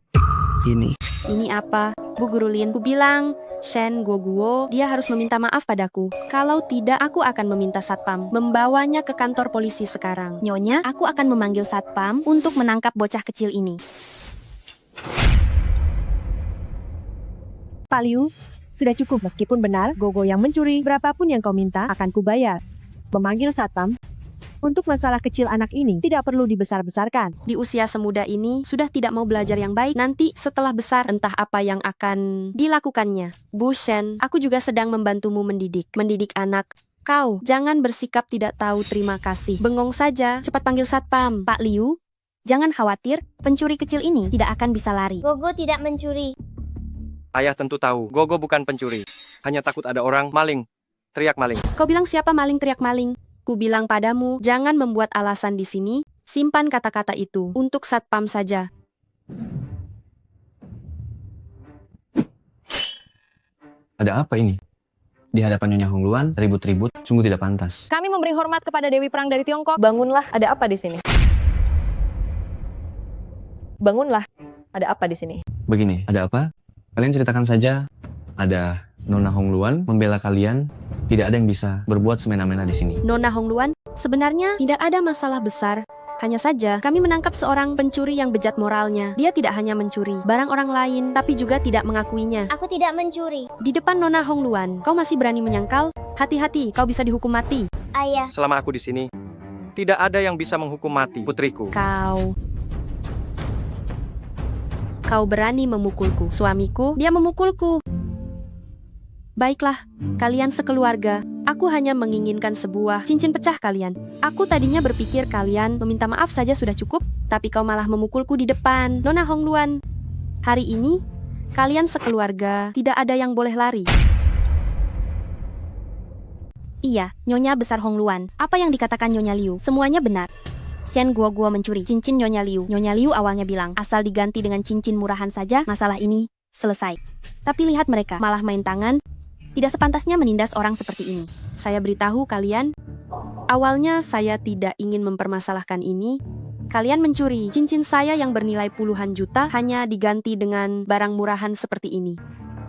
Ini apa? Bu Guru Lin, ku bilang, Shen Guo, dia harus meminta maaf padaku. Kalau tidak, aku akan meminta satpam membawanya ke kantor polisi sekarang. Nyonya, aku akan memanggil satpam untuk menangkap bocah kecil ini.
Pak Liu, sudah cukup. Meskipun benar, Gogo yang mencuri, berapapun yang kau minta akan kubayar. Memanggil satpam. Untuk masalah kecil anak ini, tidak perlu dibesar-besarkan.
Di usia semuda ini, sudah tidak mau belajar yang baik. Nanti setelah besar, entah apa yang akan dilakukannya. Bu Shen, aku juga sedang membantumu mendidik anak. Kau, jangan bersikap tidak tahu terima kasih. Bengong saja, cepat panggil satpam. Pak Liu, jangan khawatir, pencuri kecil ini tidak akan bisa lari.
Gogo tidak mencuri.
Ayah tentu tahu, Gogo bukan pencuri. Hanya takut ada orang maling. Teriak maling.
Kau bilang siapa maling teriak maling? Ku bilang padamu, jangan membuat alasan di sini. Simpan kata-kata itu untuk satpam saja.
Ada apa ini? Di hadapan Nyonya Hongluan, ribut-ribut, sungguh tidak pantas.
Kami memberi hormat kepada Dewi Perang dari Tiongkok.
Bangunlah, ada apa di sini? Bangunlah, ada apa di sini?
Begini, ada apa? Kalian ceritakan saja. Ada Nona Hongluan membela kalian. Tidak ada yang bisa berbuat semena-mena di sini.
Nona Hongluan, sebenarnya tidak ada masalah besar. Hanya saja, kami menangkap seorang pencuri yang bejat moralnya. Dia tidak hanya mencuri barang orang lain, tapi juga tidak mengakuinya.
Aku tidak mencuri.
Di depan Nona Hongluan, kau masih berani menyangkal? Hati-hati, kau bisa dihukum mati.
Ayah.
Selama aku di sini, tidak ada yang bisa menghukum mati putriku.
Kau berani memukulku. Suamiku, dia memukulku. Baiklah, kalian sekeluarga. Aku hanya menginginkan sebuah cincin pecah kalian. Aku tadinya berpikir kalian meminta maaf saja sudah cukup, tapi kau malah memukulku di depan. Nona Hongluan, hari ini, kalian sekeluarga tidak ada yang boleh lari. Iya, Nyonya Besar Hongluan. Apa yang dikatakan Nyonya Liu, semuanya benar. Shen Guo mencuri cincin Nyonya Liu. Nyonya Liu awalnya bilang, asal diganti dengan cincin murahan saja, masalah ini selesai. Tapi lihat mereka, malah main tangan. Tidak sepantasnya menindas orang seperti ini. Saya beritahu kalian, awalnya saya tidak ingin mempermasalahkan ini. Kalian mencuri cincin saya yang bernilai puluhan juta hanya diganti dengan barang murahan seperti ini.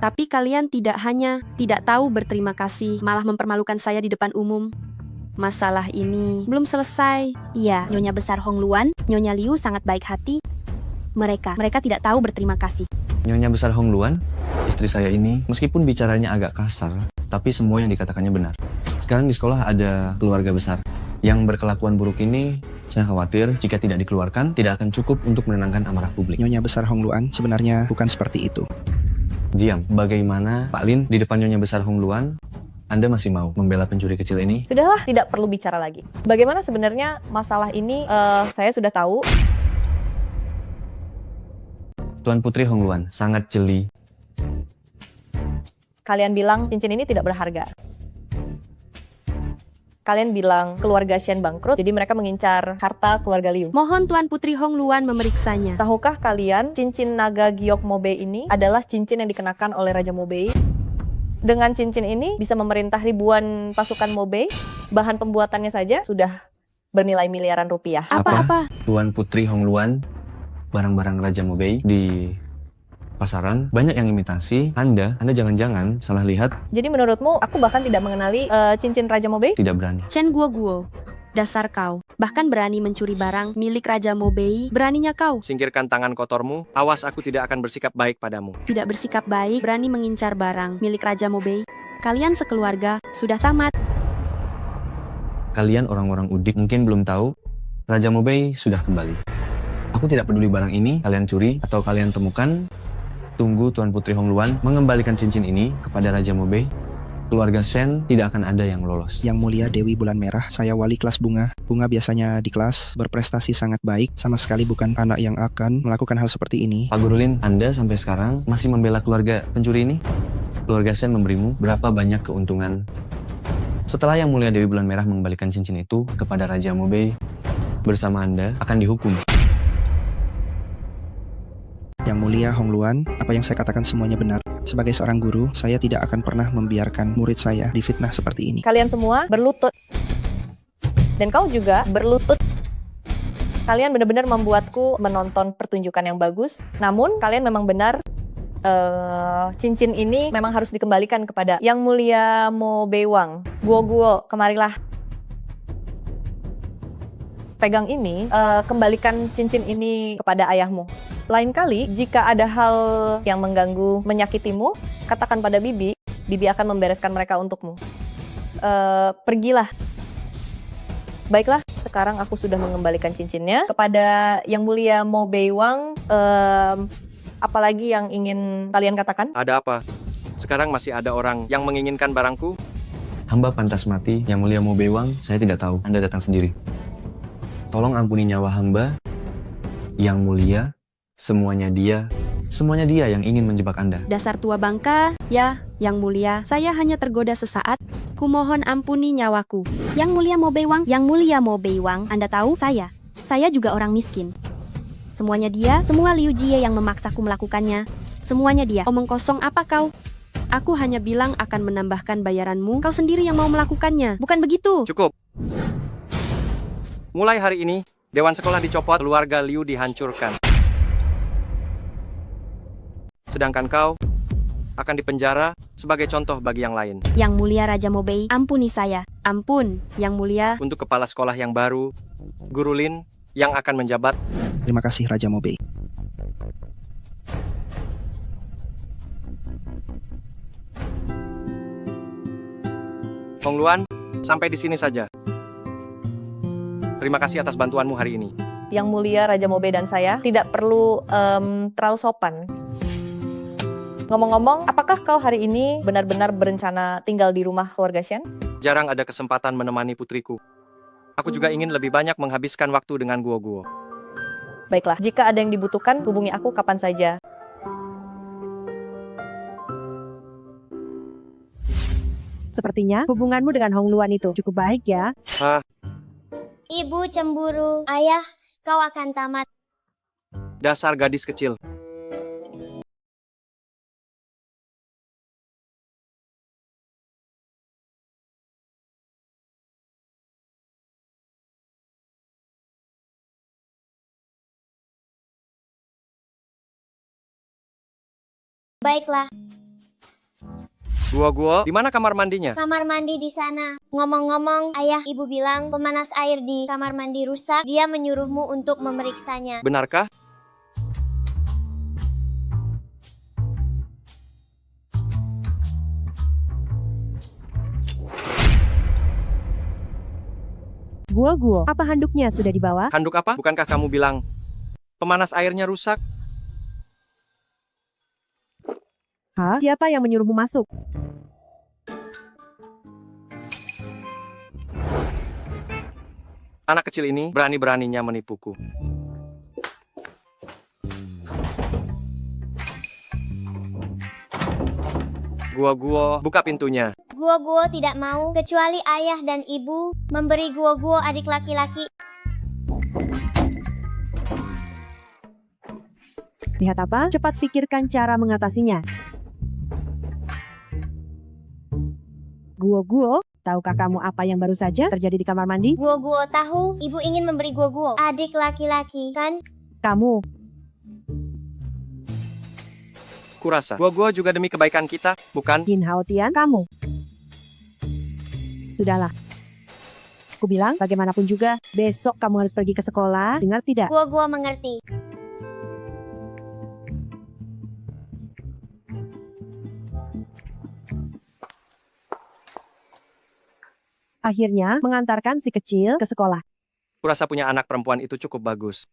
Tapi kalian tidak hanya tidak tahu berterima kasih, malah mempermalukan saya di depan umum. Masalah ini belum selesai. Iya, Nyonya Besar Hongluan, Nyonya Liu sangat baik hati. Mereka tidak tahu berterima kasih.
Nyonya Besar Hongluan, istri saya ini, meskipun bicaranya agak kasar, tapi semua yang dikatakannya benar. Sekarang di sekolah ada keluarga besar. Yang berkelakuan buruk ini, saya khawatir jika tidak dikeluarkan, tidak akan cukup untuk menenangkan amarah publik.
Nyonya Besar Hongluan sebenarnya bukan seperti itu.
Diam, bagaimana Pak Lin di depan Nyonya Besar Hongluan, Anda masih mau membela pencuri kecil ini?
Sudahlah, tidak perlu bicara lagi. Bagaimana sebenarnya masalah ini, saya sudah tahu.
Tuan Putri Hongluan sangat jeli.
Kalian bilang cincin ini tidak berharga. Kalian bilang keluarga Shen bangkrut, jadi mereka mengincar harta keluarga Liu.
Mohon Tuan Putri Hongluan memeriksanya.
Tahukah kalian cincin naga giok Mobei ini adalah cincin yang dikenakan oleh Raja Mobei? Dengan cincin ini bisa memerintah ribuan pasukan Mobei. Bahan pembuatannya saja sudah bernilai miliaran rupiah.
Apa?
Tuan Putri Hongluan, barang-barang Raja Mobei di pasaran banyak yang imitasi. Anda jangan-jangan salah lihat.
Jadi menurutmu aku bahkan tidak mengenali cincin Raja Mobei?
Tidak berani.
Shen Guo, dasar kau. Bahkan berani mencuri barang milik Raja Mobei. Beraninya kau.
Singkirkan tangan kotormu, awas aku tidak akan bersikap baik padamu.
Tidak bersikap baik, berani mengincar barang milik Raja Mobei. Kalian sekeluarga sudah tamat.
Kalian orang-orang udik mungkin belum tahu, Raja Mobei sudah kembali. Aku tidak peduli barang ini kalian curi atau kalian temukan. Tunggu Tuan Putri Hongluan mengembalikan cincin ini kepada Raja Mobei. Keluarga Shen tidak akan ada yang lolos.
Yang mulia Dewi Bulan Merah, saya wali kelas Bunga. Bunga biasanya di kelas berprestasi sangat baik, sama sekali bukan anak yang akan melakukan hal seperti ini.
Pak Gurulin, Anda sampai sekarang masih membela keluarga pencuri ini? Keluarga Shen memberimu berapa banyak keuntungan? Setelah Yang Mulia Dewi Bulan Merah mengembalikan cincin itu kepada Raja Mobei, bersama Anda akan dihukum.
Yang mulia Hongluan, apa yang saya katakan semuanya benar. Sebagai seorang guru, saya tidak akan pernah membiarkan murid saya difitnah seperti ini.
Kalian semua berlutut. Dan kau juga berlutut. Kalian benar-benar membuatku menonton pertunjukan yang bagus. Namun, kalian memang benar. Cincin ini memang harus dikembalikan kepada Yang Mulia Mo Bewang. Guo, kemarilah. Pegang ini, kembalikan cincin ini kepada ayahmu. Lain kali, jika ada hal yang mengganggu, menyakitimu, katakan pada Bibi. Bibi akan membereskan mereka untukmu. Pergilah. Baiklah, sekarang aku sudah mengembalikan cincinnya kepada Yang Mulia Mo Bewang. Apalagi yang ingin kalian katakan?
Ada apa? Sekarang masih ada orang yang menginginkan barangku?
Hamba pantas mati, Yang Mulia Mo Bewang, saya tidak tahu. Anda datang sendiri. Tolong ampuni nyawa hamba. Yang Mulia, semuanya dia yang ingin menjebak Anda.
Dasar tua bangka, ya, Yang Mulia, saya hanya tergoda sesaat. Kumohon ampuni nyawaku. Yang Mulia Mo Bewang, Anda tahu saya juga orang miskin. Semuanya dia, semua Liu Jie yang memaksaku melakukannya. Semuanya dia. Omong kosong apa kau? Aku hanya bilang akan menambahkan bayaranmu, kau sendiri yang mau melakukannya, bukan begitu?
Cukup. Mulai hari ini, Dewan Sekolah dicopot, keluarga Liu dihancurkan. Sedangkan kau akan dipenjara sebagai contoh bagi yang lain.
Yang mulia Raja Mobei, ampuni saya. Ampun, Yang mulia.
Untuk kepala sekolah yang baru, Guru Lin yang akan menjabat.
Terima kasih Raja Mobei.
Hong Luan, sampai di sini saja. Terima kasih atas bantuanmu hari ini.
Yang mulia Raja Mobei dan saya tidak perlu terlalu sopan. Ngomong-ngomong, apakah kau hari ini benar-benar berencana tinggal di rumah keluarga Shen?
Jarang ada kesempatan menemani putriku. Aku juga ingin lebih banyak menghabiskan waktu dengan guo-guo.
Baiklah, jika ada yang dibutuhkan, hubungi aku kapan saja.
Sepertinya hubunganmu dengan Hong Luan itu cukup baik ya.
Ibu cemburu. Ayah, kau akan tamat.
Dasar gadis kecil.
Baiklah,
Guo-guo, di mana kamar mandinya?
kamar mandi di sana. Ngomong-ngomong, ayah ibu bilang pemanas air di kamar mandi rusak. Dia menyuruhmu untuk memeriksanya.
Benarkah?
Guo-guo, apa handuknya sudah dibawa?
Handuk apa? Bukankah kamu bilang pemanas airnya rusak?
Hah? Siapa yang menyuruhmu masuk?
Anak kecil ini berani-beraninya menipuku. Guo-guo, buka pintunya.
Guo-guo tidak mau, kecuali ayah dan ibu memberi Guo-guo adik laki-laki.
Lihat apa? Cepat pikirkan cara mengatasinya. Guo-guo, tahukah kamu apa yang baru saja terjadi di kamar mandi?
Guo-guo tahu, ibu ingin memberi Guo-guo adik laki-laki, kan?
Kamu.
Kurasa, Guo-guo juga demi kebaikan kita, bukan?
Jin Haotian, kamu. Sudahlah. Aku bilang, bagaimanapun juga, besok kamu harus pergi ke sekolah, dengar tidak?
Guo-guo mengerti.
Akhirnya, mengantarkan si kecil ke sekolah.
Kurasa punya anak perempuan itu cukup bagus.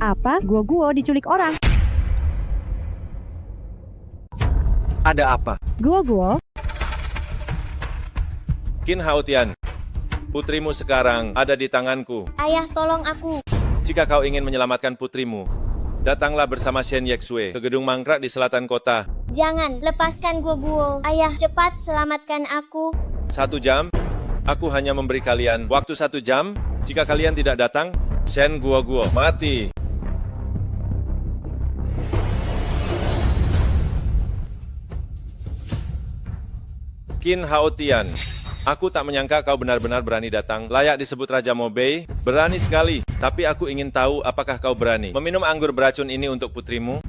Apa? Guo-guo diculik orang.
Ada apa?
Guo-guo,
Qin Haotian, putrimu sekarang ada di tanganku.
Ayah, tolong aku.
Jika kau ingin menyelamatkan putrimu, datanglah bersama Shen Yexue ke gedung mangkrak di selatan kota.
Jangan, lepaskan Guo-guo. Ayah, cepat selamatkan aku.
1 jam, aku hanya memberi kalian waktu 1 jam. Jika kalian tidak datang, Shen Guo-guo mati. Qin Haotian, aku tak menyangka kau benar-benar berani datang. Layak disebut Raja Mobei, berani sekali. Tapi aku ingin tahu apakah kau berani meminum anggur beracun ini untuk putrimu?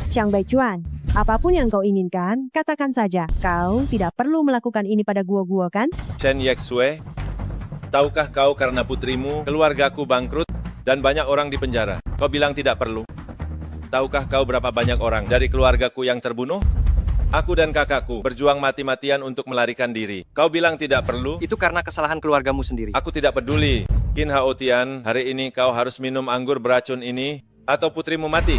Xiang Baichuan, apapun yang kau inginkan, katakan saja. Kau tidak perlu melakukan ini pada Guo-guo, kan?
Shen Yexue, tahukah kau karena putrimu, keluargaku bangkrut, dan banyak orang di penjara? Kau bilang tidak perlu. Tahukah kau berapa banyak orang dari keluargaku yang terbunuh? Aku dan kakakku berjuang mati-matian untuk melarikan diri. Kau bilang tidak perlu?
Itu karena kesalahan keluargamu sendiri.
Aku tidak peduli. Qin Haotian, hari ini kau harus minum anggur beracun ini, atau putrimu mati.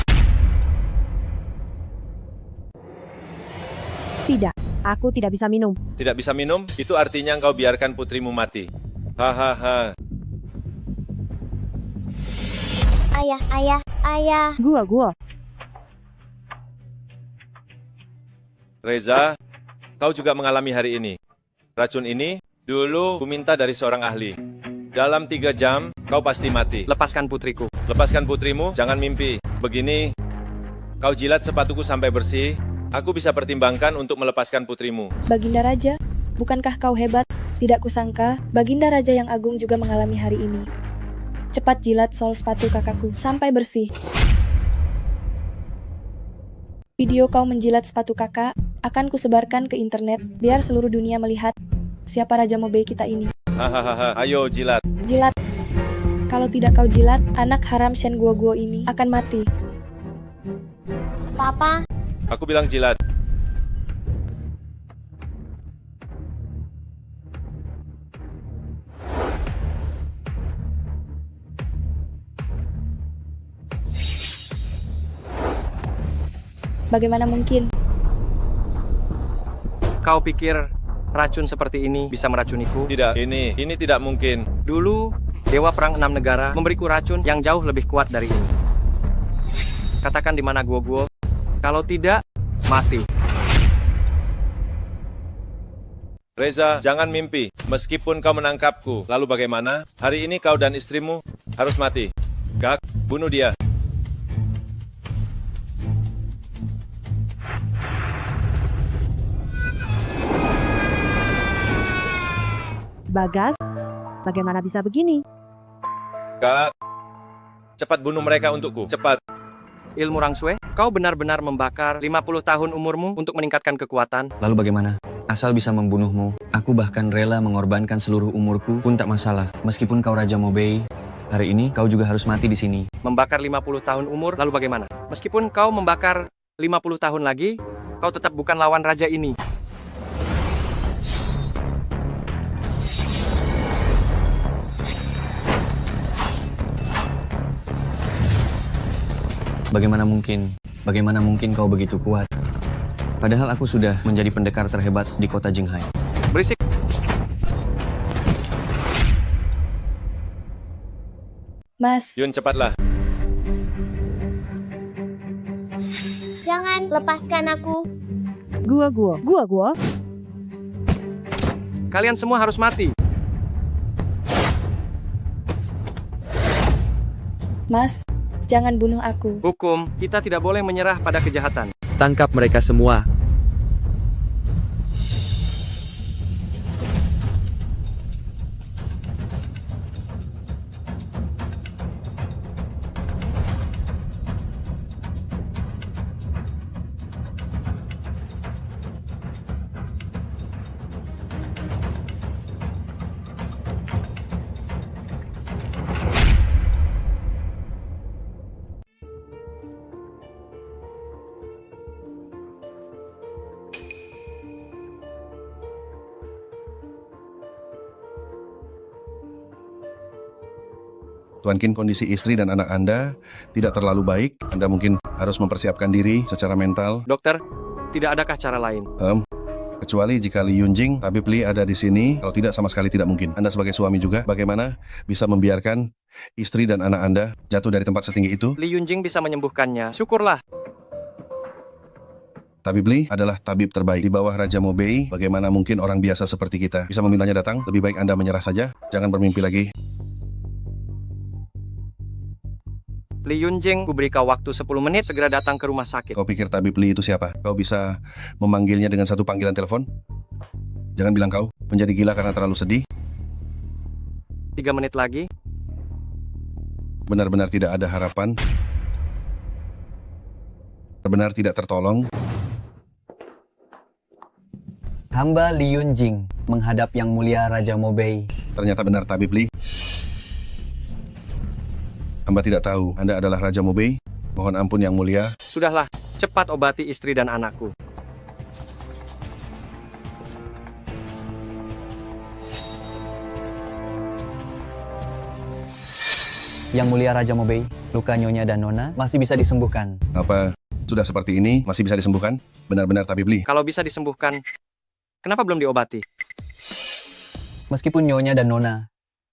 Tidak, aku tidak bisa minum.
Tidak bisa minum? Itu artinya kau biarkan putrimu mati. Hahaha.
Ayah, ayah, ayah.
Guo-guo.
Reza, kau juga mengalami hari ini. Racun ini dulu ku minta dari seorang ahli. Dalam 3 jam, kau pasti mati.
Lepaskan putriku.
Lepaskan putrimu, jangan mimpi. Begini, kau jilat sepatuku sampai bersih, aku bisa pertimbangkan untuk melepaskan putrimu.
Baginda Raja, bukankah kau hebat? Tidak kusangka, Baginda Raja yang agung juga mengalami hari ini. Cepat jilat sol sepatu kakakku sampai bersih. Video kau menjilat sepatu kakak akan kusebarkan ke internet biar seluruh dunia melihat siapa Raja Mobei kita ini.
Hahaha, ayo jilat.
Jilat. Kalau tidak kau jilat, anak haram Shen Guoguo ini akan mati.
Papa,
Aku bilang jilat.
Bagaimana mungkin?
Kau pikir racun seperti ini bisa meracuniku?
Tidak, ini tidak mungkin.
Dulu, Dewa Perang 6 Negara memberiku racun yang jauh lebih kuat dari ini. Katakan di mana Guoguo. Kalau tidak, mati.
Reza, jangan mimpi. Meskipun kau menangkapku, lalu bagaimana? Hari ini kau dan istrimu harus mati. Gak, bunuh dia.
Bagas, bagaimana bisa begini?
Gak, cepat bunuh mereka untukku, cepat.
Ilmu Rangsue, kau benar-benar membakar 50 tahun umurmu untuk meningkatkan kekuatan.
Lalu bagaimana? Asal bisa membunuhmu, aku bahkan rela mengorbankan seluruh umurku pun tak masalah. Meskipun kau Raja Mobei, hari ini kau juga harus mati di sini.
Membakar 50 tahun umur, lalu bagaimana? Meskipun kau membakar 50 tahun lagi, kau tetap bukan lawan raja ini.
Bagaimana mungkin? Bagaimana mungkin kau begitu kuat? Padahal aku sudah menjadi pendekar terhebat di kota Jinghai.
Berisik.
Mas.
Yun, cepatlah.
jangan lepaskan aku.
Gua.
Kalian semua harus mati.
Mas, jangan bunuh aku.
Hukum, kita tidak boleh menyerah pada kejahatan.
Tangkap mereka semua.
Tuan Kin, kondisi istri dan anak Anda tidak terlalu baik. Anda mungkin harus mempersiapkan diri secara mental.
Dokter, tidak adakah cara lain?
Kecuali jika Li Yunjing, tabib Li ada di sini. Kalau tidak, sama sekali tidak mungkin. Anda sebagai suami juga, bagaimana bisa membiarkan istri dan anak Anda jatuh dari tempat setinggi itu?
Li Yunjing bisa menyembuhkannya. Syukurlah.
Tabib Li adalah tabib terbaik di bawah Raja Mobei. Bagaimana mungkin orang biasa seperti kita bisa memintanya datang? Lebih baik Anda menyerah saja. Jangan bermimpi lagi.
Li Yunjing, ku beri kau waktu 10 menit, segera datang ke rumah sakit.
Kau pikir tabib Li itu siapa? Kau bisa memanggilnya dengan satu panggilan telepon? Jangan bilang kau menjadi gila karena terlalu sedih.
3 menit lagi.
Benar-benar tidak ada harapan. Benar-benar tidak tertolong.
Hamba Li Yunjing menghadap Yang Mulia Raja Mobei.
Ternyata benar tabib Li. Hamba tidak tahu Anda adalah Raja Mobei. Mohon ampun Yang Mulia.
Sudahlah, cepat obati istri dan anakku.
Yang Mulia Raja Mobei, luka Nyonya dan Nona masih bisa disembuhkan.
Apa sudah seperti ini masih bisa disembuhkan? Benar-benar tabib Li.
Kalau bisa disembuhkan, kenapa belum diobati?
Meskipun Nyonya dan Nona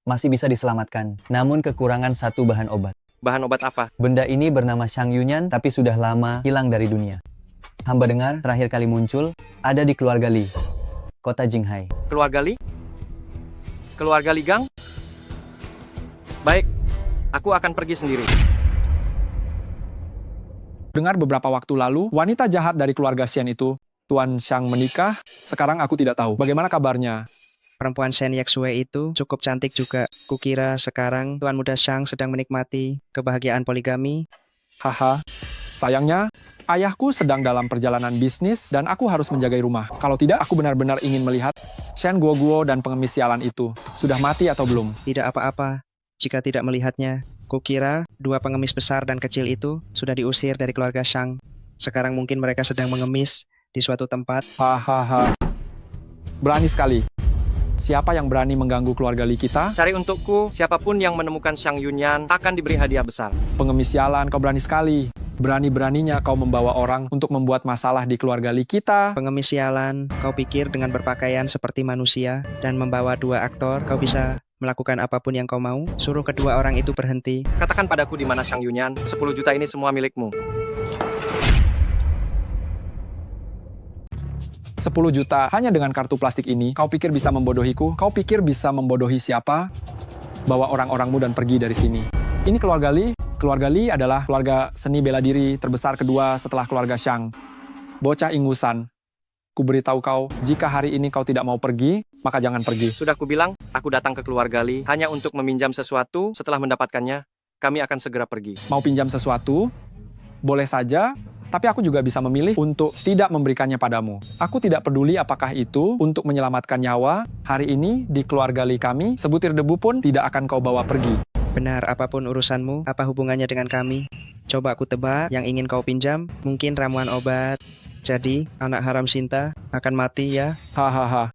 masih bisa diselamatkan, namun kekurangan satu bahan obat.
Bahan obat apa?
Benda ini bernama Shang Yunyan, tapi sudah lama hilang dari dunia. Hamba dengar terakhir kali muncul ada di keluarga Li, kota Jinghai.
Keluarga Li? Keluarga Li Gang? Baik, aku akan pergi sendiri.
Dengar beberapa waktu lalu, wanita jahat dari keluarga Shen itu, Tuan Xiang menikah, sekarang aku tidak tahu. Bagaimana kabarnya?
Perempuan Shen Yaxue itu cukup cantik juga. Kukira sekarang Tuan Muda Xiang sedang menikmati kebahagiaan poligami.
Haha, sayangnya, ayahku sedang dalam perjalanan bisnis dan aku harus menjaga rumah. Kalau tidak, aku benar-benar ingin melihat Shen Guoguo dan pengemis sialan itu. Sudah mati atau belum?
Tidak apa-apa jika tidak melihatnya. Kukira dua pengemis besar dan kecil itu sudah diusir dari keluarga Xiang. Sekarang mungkin mereka sedang mengemis di suatu tempat.
Hahaha. Berani sekali. Siapa yang berani mengganggu keluarga Li kita?
Cari untukku, siapapun yang menemukan Xiang Yunyan akan diberi hadiah besar.
Pengemis sialan, kau berani sekali. Berani-beraninya kau membawa orang untuk membuat masalah di keluarga Li kita.
Pengemis sialan, kau pikir dengan berpakaian seperti manusia dan membawa dua aktor, kau bisa melakukan apapun yang kau mau? Suruh kedua orang itu berhenti.
Katakan padaku di mana Xiang Yunyan, 10 juta ini semua milikmu.
10 juta hanya dengan kartu plastik ini, kau pikir bisa membodohiku? Kau pikir bisa membodohi siapa? Bawa orang-orangmu dan pergi dari sini. Ini keluarga Li. Keluarga Li adalah keluarga seni bela diri terbesar kedua setelah keluarga Xiang. Bocah ingusan. Ku beritahu kau, jika hari ini kau tidak mau pergi, maka jangan pergi.
Sudah kubilang, aku datang ke keluarga Li hanya untuk meminjam sesuatu. Setelah mendapatkannya, kami akan segera pergi.
Mau pinjam sesuatu? Boleh saja, tapi aku juga bisa memilih untuk tidak memberikannya padamu. Aku tidak peduli apakah itu untuk menyelamatkan nyawa. Hari ini, di keluarga Li kami, sebutir debu pun tidak akan kau bawa pergi.
Benar, apapun urusanmu, apa hubungannya dengan kami? Coba aku tebak, yang ingin kau pinjam, mungkin ramuan obat. Jadi, anak haram Sinta akan mati ya?
Hahaha.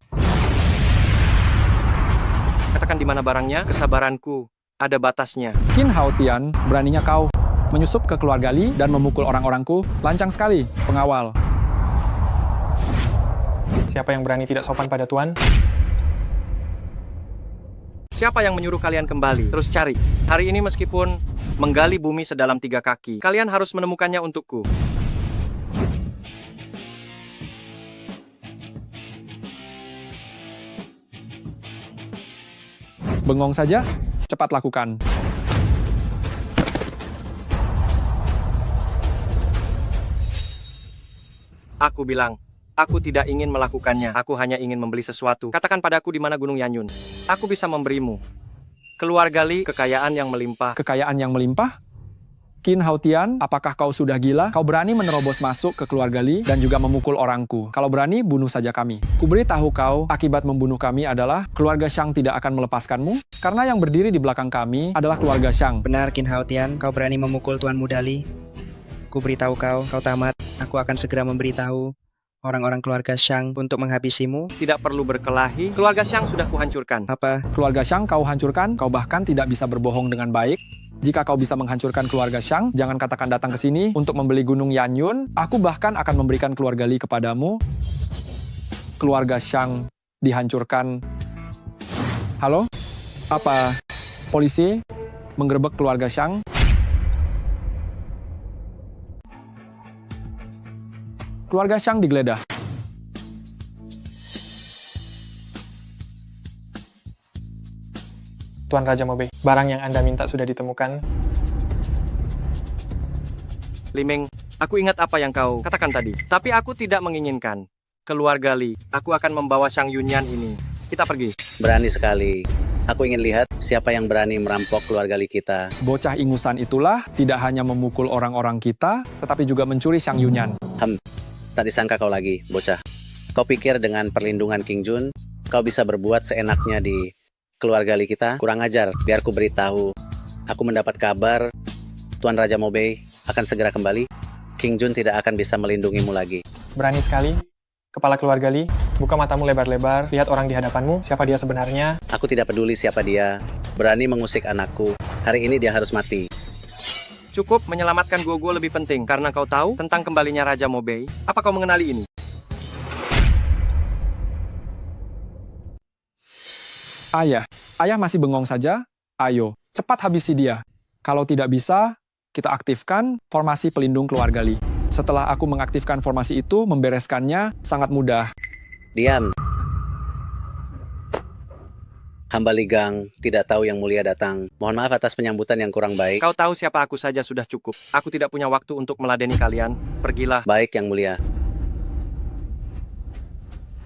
Katakan di mana barangnya, kesabaranku ada batasnya.
Qin Haotian, beraninya kau menyusup ke keluarga Li dan memukul orang-orangku. Lancang sekali, pengawal.
Siapa yang berani tidak sopan pada Tuan?
Siapa yang menyuruh kalian kembali? Terus cari. Hari ini meskipun menggali bumi sedalam 3 kaki, kalian harus menemukannya untukku.
Bengong saja, cepat lakukan.
Aku bilang, aku tidak ingin melakukannya. Aku hanya ingin membeli sesuatu. Katakan padaku di mana Gunung Yanyun. Aku bisa memberimu. Keluarga Li, kekayaan yang melimpah.
Kekayaan yang melimpah? Qin Haotian, apakah kau sudah gila? Kau berani menerobos masuk ke keluarga Li dan juga memukul orangku. Kalau berani, bunuh saja kami. Ku beritahu kau, akibat membunuh kami adalah keluarga Xiang tidak akan melepaskanmu, karena yang berdiri di belakang kami adalah keluarga Xiang.
Benar, Qin Haotian, kau berani memukul Tuan Muda Li. Ku beritahu kau, kau tamat. Aku akan segera memberitahu orang-orang keluarga Xiang untuk menghabisimu.
Tidak perlu berkelahi, keluarga Xiang sudah kuhancurkan.
Apa?
Keluarga Xiang kau hancurkan, kau bahkan tidak bisa berbohong dengan baik. Jika kau bisa menghancurkan keluarga Xiang, jangan katakan datang ke sini untuk membeli Gunung Yanyun. Aku bahkan akan memberikan keluarga Li kepadamu. Keluarga Xiang dihancurkan. Halo? Apa? Polisi? Menggerebek keluarga Xiang? Keluarga Xiang digeledah.
Tuan Raja Mobe, barang yang Anda minta sudah ditemukan.
Liming, aku ingat apa yang kau katakan tadi. Tapi aku tidak menginginkan. Keluarga Li, aku akan membawa Xiang Yunyan ini. Kita pergi.
Berani sekali. Aku ingin lihat siapa yang berani merampok keluarga Li kita.
Bocah ingusan itulah tidak hanya memukul orang-orang kita, tetapi juga mencuri Xiang Yunyan.
Tak disangka kau lagi, bocah. Kau pikir dengan perlindungan King Jun, kau bisa berbuat seenaknya di keluarga Li kita? Kurang ajar, biar ku beritahu. Aku mendapat kabar, Tuan Raja Mobe akan segera kembali. King Jun tidak akan bisa melindungimu lagi.
Berani sekali. Kepala keluarga Li, buka matamu lebar-lebar, lihat orang di hadapanmu, siapa dia sebenarnya.
Aku tidak peduli siapa dia, berani mengusik anakku. Hari ini dia harus mati.
Cukup, menyelamatkan Guoguo lebih penting, karena kau tahu tentang kembalinya Raja Mobe. Apa kau mengenali ini?
Ayah masih bengong saja? Ayo, cepat habisi dia. Kalau tidak bisa, kita aktifkan formasi pelindung keluarga Li. Setelah aku mengaktifkan formasi itu, membereskannya sangat mudah.
Diam. Hamba Ligang tidak tahu Yang Mulia datang. Mohon maaf atas penyambutan yang kurang baik.
Kau tahu siapa aku saja sudah cukup. Aku tidak punya waktu untuk meladeni kalian. Pergilah.
Baik, Yang Mulia.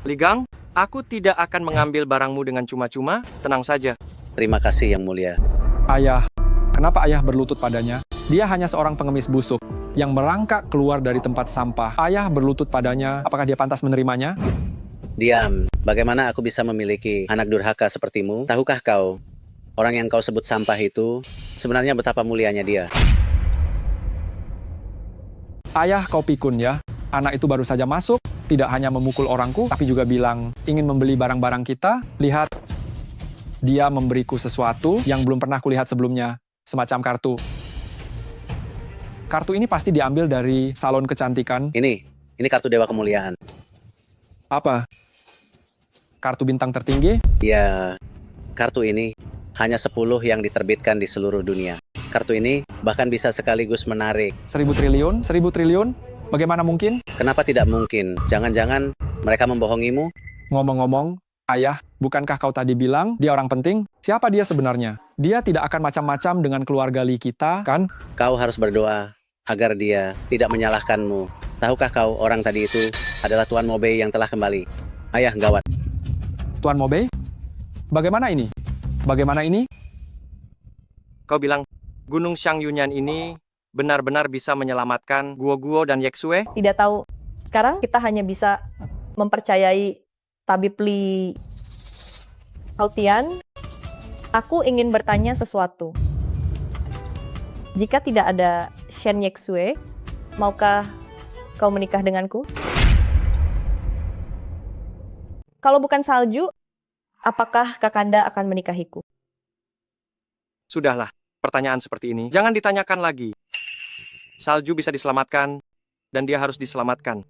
Ligang, aku tidak akan mengambil barangmu dengan cuma-cuma. Tenang saja.
Terima kasih, Yang Mulia.
Ayah, kenapa ayah berlutut padanya? Dia hanya seorang pengemis busuk yang merangkak keluar dari tempat sampah. Ayah berlutut padanya, apakah dia pantas menerimanya?
Diam. Bagaimana aku bisa memiliki anak durhaka sepertimu? Tahukah kau, orang yang kau sebut sampah itu sebenarnya betapa mulianya dia?
Ayah, kau pikun ya. Anak itu baru saja masuk, tidak hanya memukul orangku, tapi juga bilang ingin membeli barang-barang kita. Lihat, dia memberiku sesuatu yang belum pernah kulihat sebelumnya, semacam kartu. Kartu ini pasti diambil dari salon kecantikan.
Ini kartu Dewa Kemuliaan.
Apa? Kartu bintang tertinggi?
Ya, kartu ini hanya 10 yang diterbitkan di seluruh dunia. Kartu ini bahkan bisa sekaligus menarik
1000 triliun? 1000 triliun? Bagaimana mungkin?
Kenapa tidak mungkin? Jangan-jangan mereka membohongimu?
Ngomong-ngomong, ayah, bukankah kau tadi bilang dia orang penting? Siapa dia sebenarnya? Dia tidak akan macam-macam dengan keluarga Li kita, kan?
Kau harus berdoa agar dia tidak menyalahkanmu. Tahukah kau orang tadi itu adalah Tuan Mobei yang telah kembali? Ayah, gawat.
Tuan Mobei? Bagaimana ini? Bagaimana ini?
Kau bilang, Gunung Shangyunyan ini benar-benar bisa menyelamatkan Guo dan Yexue?
Tidak tahu. Sekarang kita hanya bisa mempercayai Tabib Li Hautian. Aku ingin bertanya sesuatu. Jika tidak ada Shen Yexue, maukah kau menikah denganku? Kalau bukan salju, apakah Kakanda akan menikahiku?
Sudahlah, pertanyaan seperti ini jangan ditanyakan lagi. Salju bisa diselamatkan, dan dia harus diselamatkan.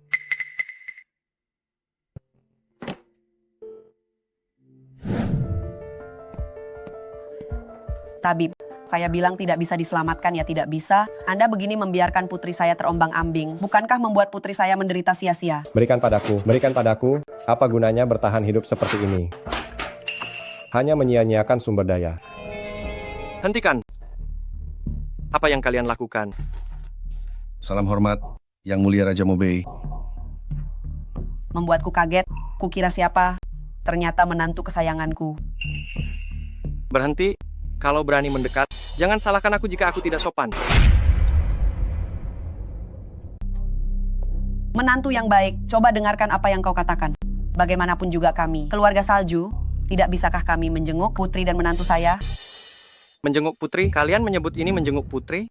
Tabib, saya bilang tidak bisa diselamatkan ya tidak bisa. Anda begini membiarkan putri saya terombang-ambing. Bukankah membuat putri saya menderita sia-sia?
Berikan padaku. Apa gunanya bertahan hidup seperti ini? Hanya menyia-nyiakan sumber daya.
Hentikan. Apa yang kalian lakukan?
Salam hormat, Yang Mulia Raja Mobei.
Membuatku kaget. Kukira siapa? Ternyata menantu kesayanganku.
Berhenti. Kalau berani mendekat, jangan salahkan aku jika aku tidak sopan.
Menantu yang baik, coba dengarkan apa yang kau katakan. Bagaimanapun juga kami, keluarga salju, tidak bisakah kami menjenguk putri dan menantu saya?
Menjenguk putri? Kalian menyebut ini menjenguk putri?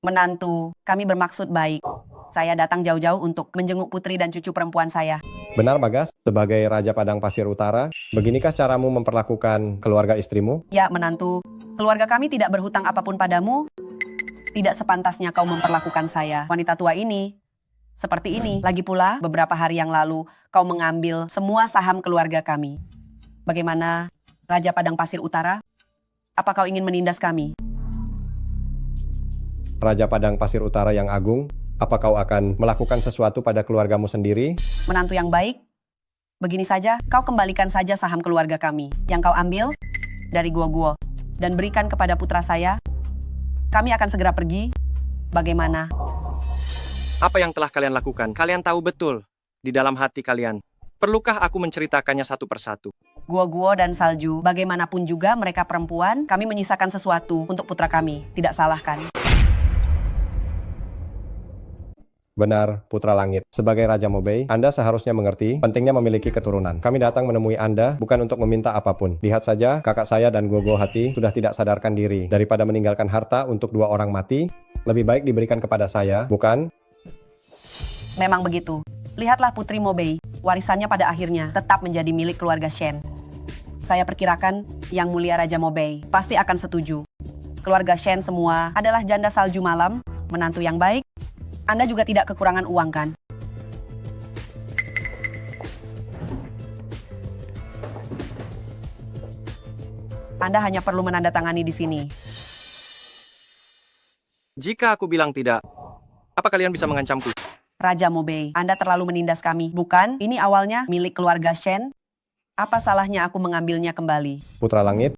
Menantu, kami bermaksud baik. Saya datang jauh-jauh untuk menjenguk putri dan cucu perempuan saya.
Benar, Bagas? Sebagai Raja Padang Pasir Utara, beginikah caramu memperlakukan keluarga istrimu?
Ya, menantu, keluarga kami tidak berhutang apapun padamu. Tidak sepantasnya kau memperlakukan saya, wanita tua ini, seperti ini. Lagi pula, beberapa hari yang lalu, kau mengambil semua saham keluarga kami. Bagaimana, Raja Padang Pasir Utara? Apa kau ingin menindas kami?
Raja Padang Pasir Utara yang agung, apa kau akan melakukan sesuatu pada keluargamu sendiri?
Menantu yang baik, begini saja, kau kembalikan saja saham keluarga kami. Yang kau ambil dari Guo dan berikan kepada putra saya. Kami akan segera pergi. Bagaimana?
Apa yang telah kalian lakukan? Kalian tahu betul di dalam hati kalian. Perlukah aku menceritakannya satu persatu?
Guo dan salju, bagaimanapun juga mereka perempuan, kami menyisakan sesuatu untuk putra kami. Tidak salah kan?
Benar, Putra Langit. Sebagai Raja Mobei, Anda seharusnya mengerti pentingnya memiliki keturunan. Kami datang menemui Anda bukan untuk meminta apapun. Lihat saja, kakak saya dan Guo Hati sudah tidak sadarkan diri. Daripada meninggalkan harta untuk 2 orang mati, lebih baik diberikan kepada saya, bukan?
Memang begitu. Lihatlah Putri Mobei, warisannya pada akhirnya tetap menjadi milik keluarga Shen. Saya perkirakan Yang Mulia Raja Mobei pasti akan setuju. Keluarga Shen semua adalah janda salju malam, menantu yang baik. Anda juga tidak kekurangan uang, kan? Anda hanya perlu menandatangani di sini.
Jika aku bilang tidak, apa kalian bisa mengancamku?
Raja Mobei, Anda terlalu menindas kami, bukan? Ini awalnya milik keluarga Shen. Apa salahnya aku mengambilnya kembali?
Putra Langit,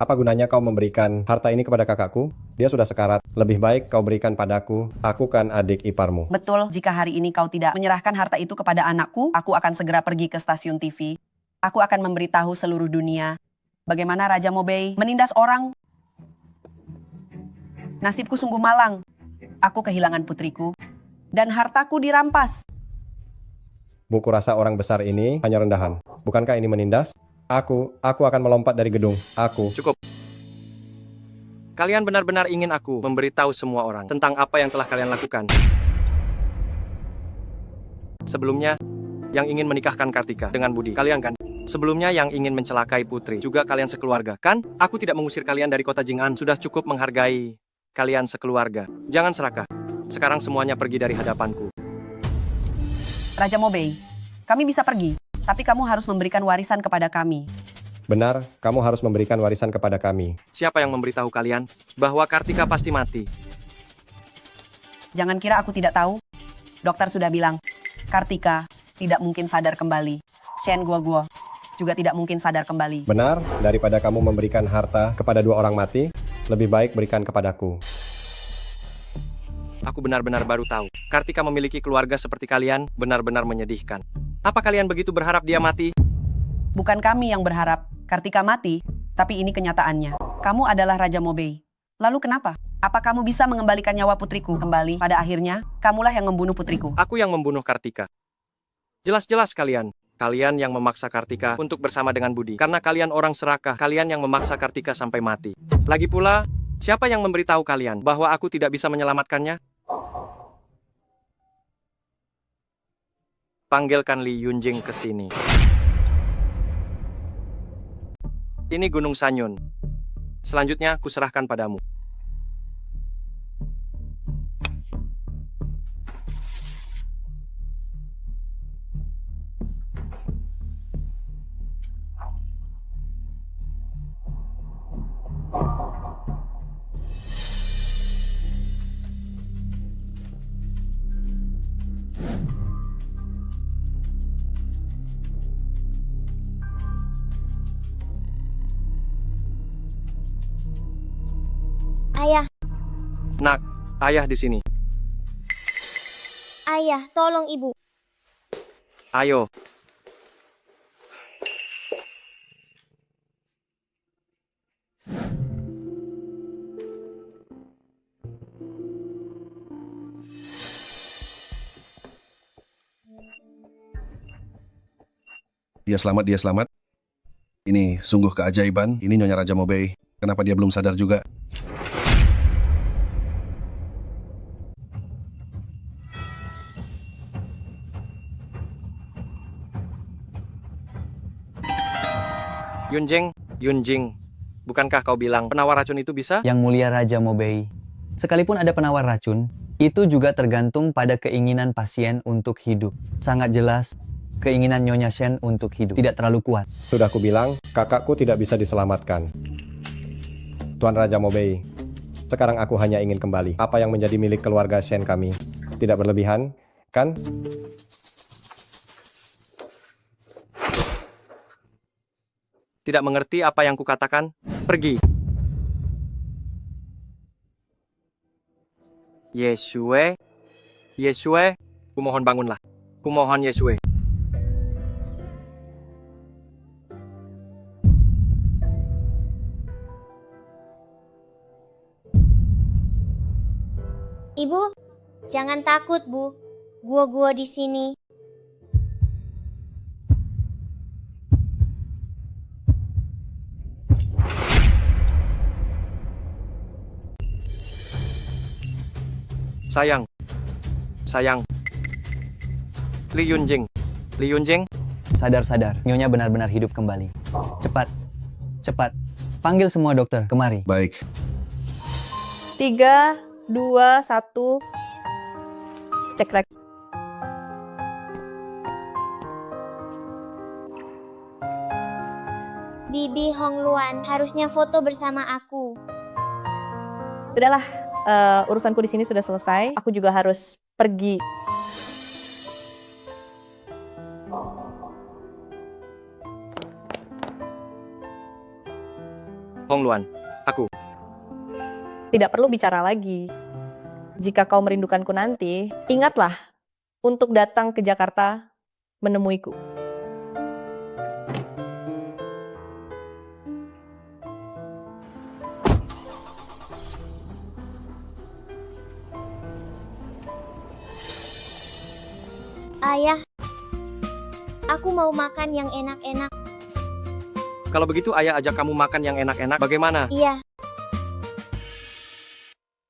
apa gunanya kau memberikan harta ini kepada kakakku? Dia sudah sekarat. Lebih baik kau berikan padaku. Aku kan adik iparmu.
Betul, jika hari ini kau tidak menyerahkan harta itu kepada anakku, aku akan segera pergi ke stasiun TV. Aku akan memberitahu seluruh dunia bagaimana Raja Mobei menindas orang. Nasibku sungguh malang. Aku kehilangan putriku dan hartaku dirampas.
Buku rasa orang besar ini hanya rendahan. Bukankah ini menindas? Aku akan melompat dari gedung.
Cukup. Kalian benar-benar ingin aku memberitahu semua orang tentang apa yang telah kalian lakukan. Sebelumnya, yang ingin menikahkan Kartika dengan Budi, kalian kan? Sebelumnya yang ingin mencelakai Putri, juga kalian sekeluarga, kan? Aku tidak mengusir kalian dari kota Jing'an, sudah cukup menghargai kalian sekeluarga. Jangan serakah. Sekarang semuanya pergi dari hadapanku.
Raja Mobei, kami bisa pergi, tapi kamu harus memberikan warisan kepada kami.
Benar, kamu harus memberikan warisan kepada kami.
Siapa yang memberitahu kalian bahwa Kartika pasti mati?
Jangan kira aku tidak tahu. Dokter sudah bilang, Kartika tidak mungkin sadar kembali. Shen Guoguo juga tidak mungkin sadar kembali.
Benar, daripada kamu memberikan harta kepada dua orang mati, lebih baik berikan kepadaku.
Aku benar-benar baru tahu. Kartika memiliki keluarga seperti kalian benar-benar menyedihkan. Apa kalian begitu berharap dia mati?
Bukan kami yang berharap Kartika mati, tapi ini kenyataannya. Kamu adalah Raja Mobei. Lalu kenapa? Apa kamu bisa mengembalikan nyawa putriku kembali? Pada akhirnya, kamulah yang membunuh putriku.
Aku yang membunuh Kartika. Jelas-jelas kalian. Kalian yang memaksa Kartika untuk bersama dengan Budi. Karena kalian orang serakah, kalian yang memaksa Kartika sampai mati. Lagi pula, siapa yang memberitahu kalian bahwa aku tidak bisa menyelamatkannya? Panggilkan Li Yunjing ke sini. Ini Gunung Sanyun. Selanjutnya, kuserahkan padamu.
Ayah,
Nak, ayah di sini.
ayah, tolong ibu.
Ayo.
Dia selamat, dia selamat. Ini sungguh keajaiban. Ini Nyonya Raja Mobei. Kenapa dia belum sadar juga?
Yunjing, bukankah kau bilang penawar racun itu bisa?
Yang mulia Raja Mobei, sekalipun ada penawar racun, itu juga tergantung pada keinginan pasien untuk hidup. Sangat jelas, keinginan Nyonya Shen untuk hidup tidak terlalu kuat.
Sudah kubilang, kakakku tidak bisa diselamatkan. Tuan Raja Mobei, sekarang aku hanya ingin kembali. Apa yang menjadi milik keluarga Shen kami tidak berlebihan, kan?
Tidak mengerti apa yang kukatakan? Pergi. Yesue, kumohon bangunlah. Kumohon Yesue.
Ibu, jangan takut, Bu. Gua di sini.
Sayang. Li Yunjing.
Sadar, Nyonya benar-benar hidup kembali. Cepat. Panggil semua dokter, kemari.
Baik.
3, 2, 1. Cek rek.
Bibi Hongluan harusnya foto bersama aku.
Udahlah, urusanku di sini sudah selesai. Aku juga harus pergi.
Hong Luan, aku.
Tidak perlu bicara lagi. Jika kau merindukanku nanti, ingatlah untuk datang ke Jakarta menemuiku.
Ayah, aku mau makan yang enak-enak.
Kalau begitu ayah ajak kamu makan yang enak-enak, bagaimana?
Iya.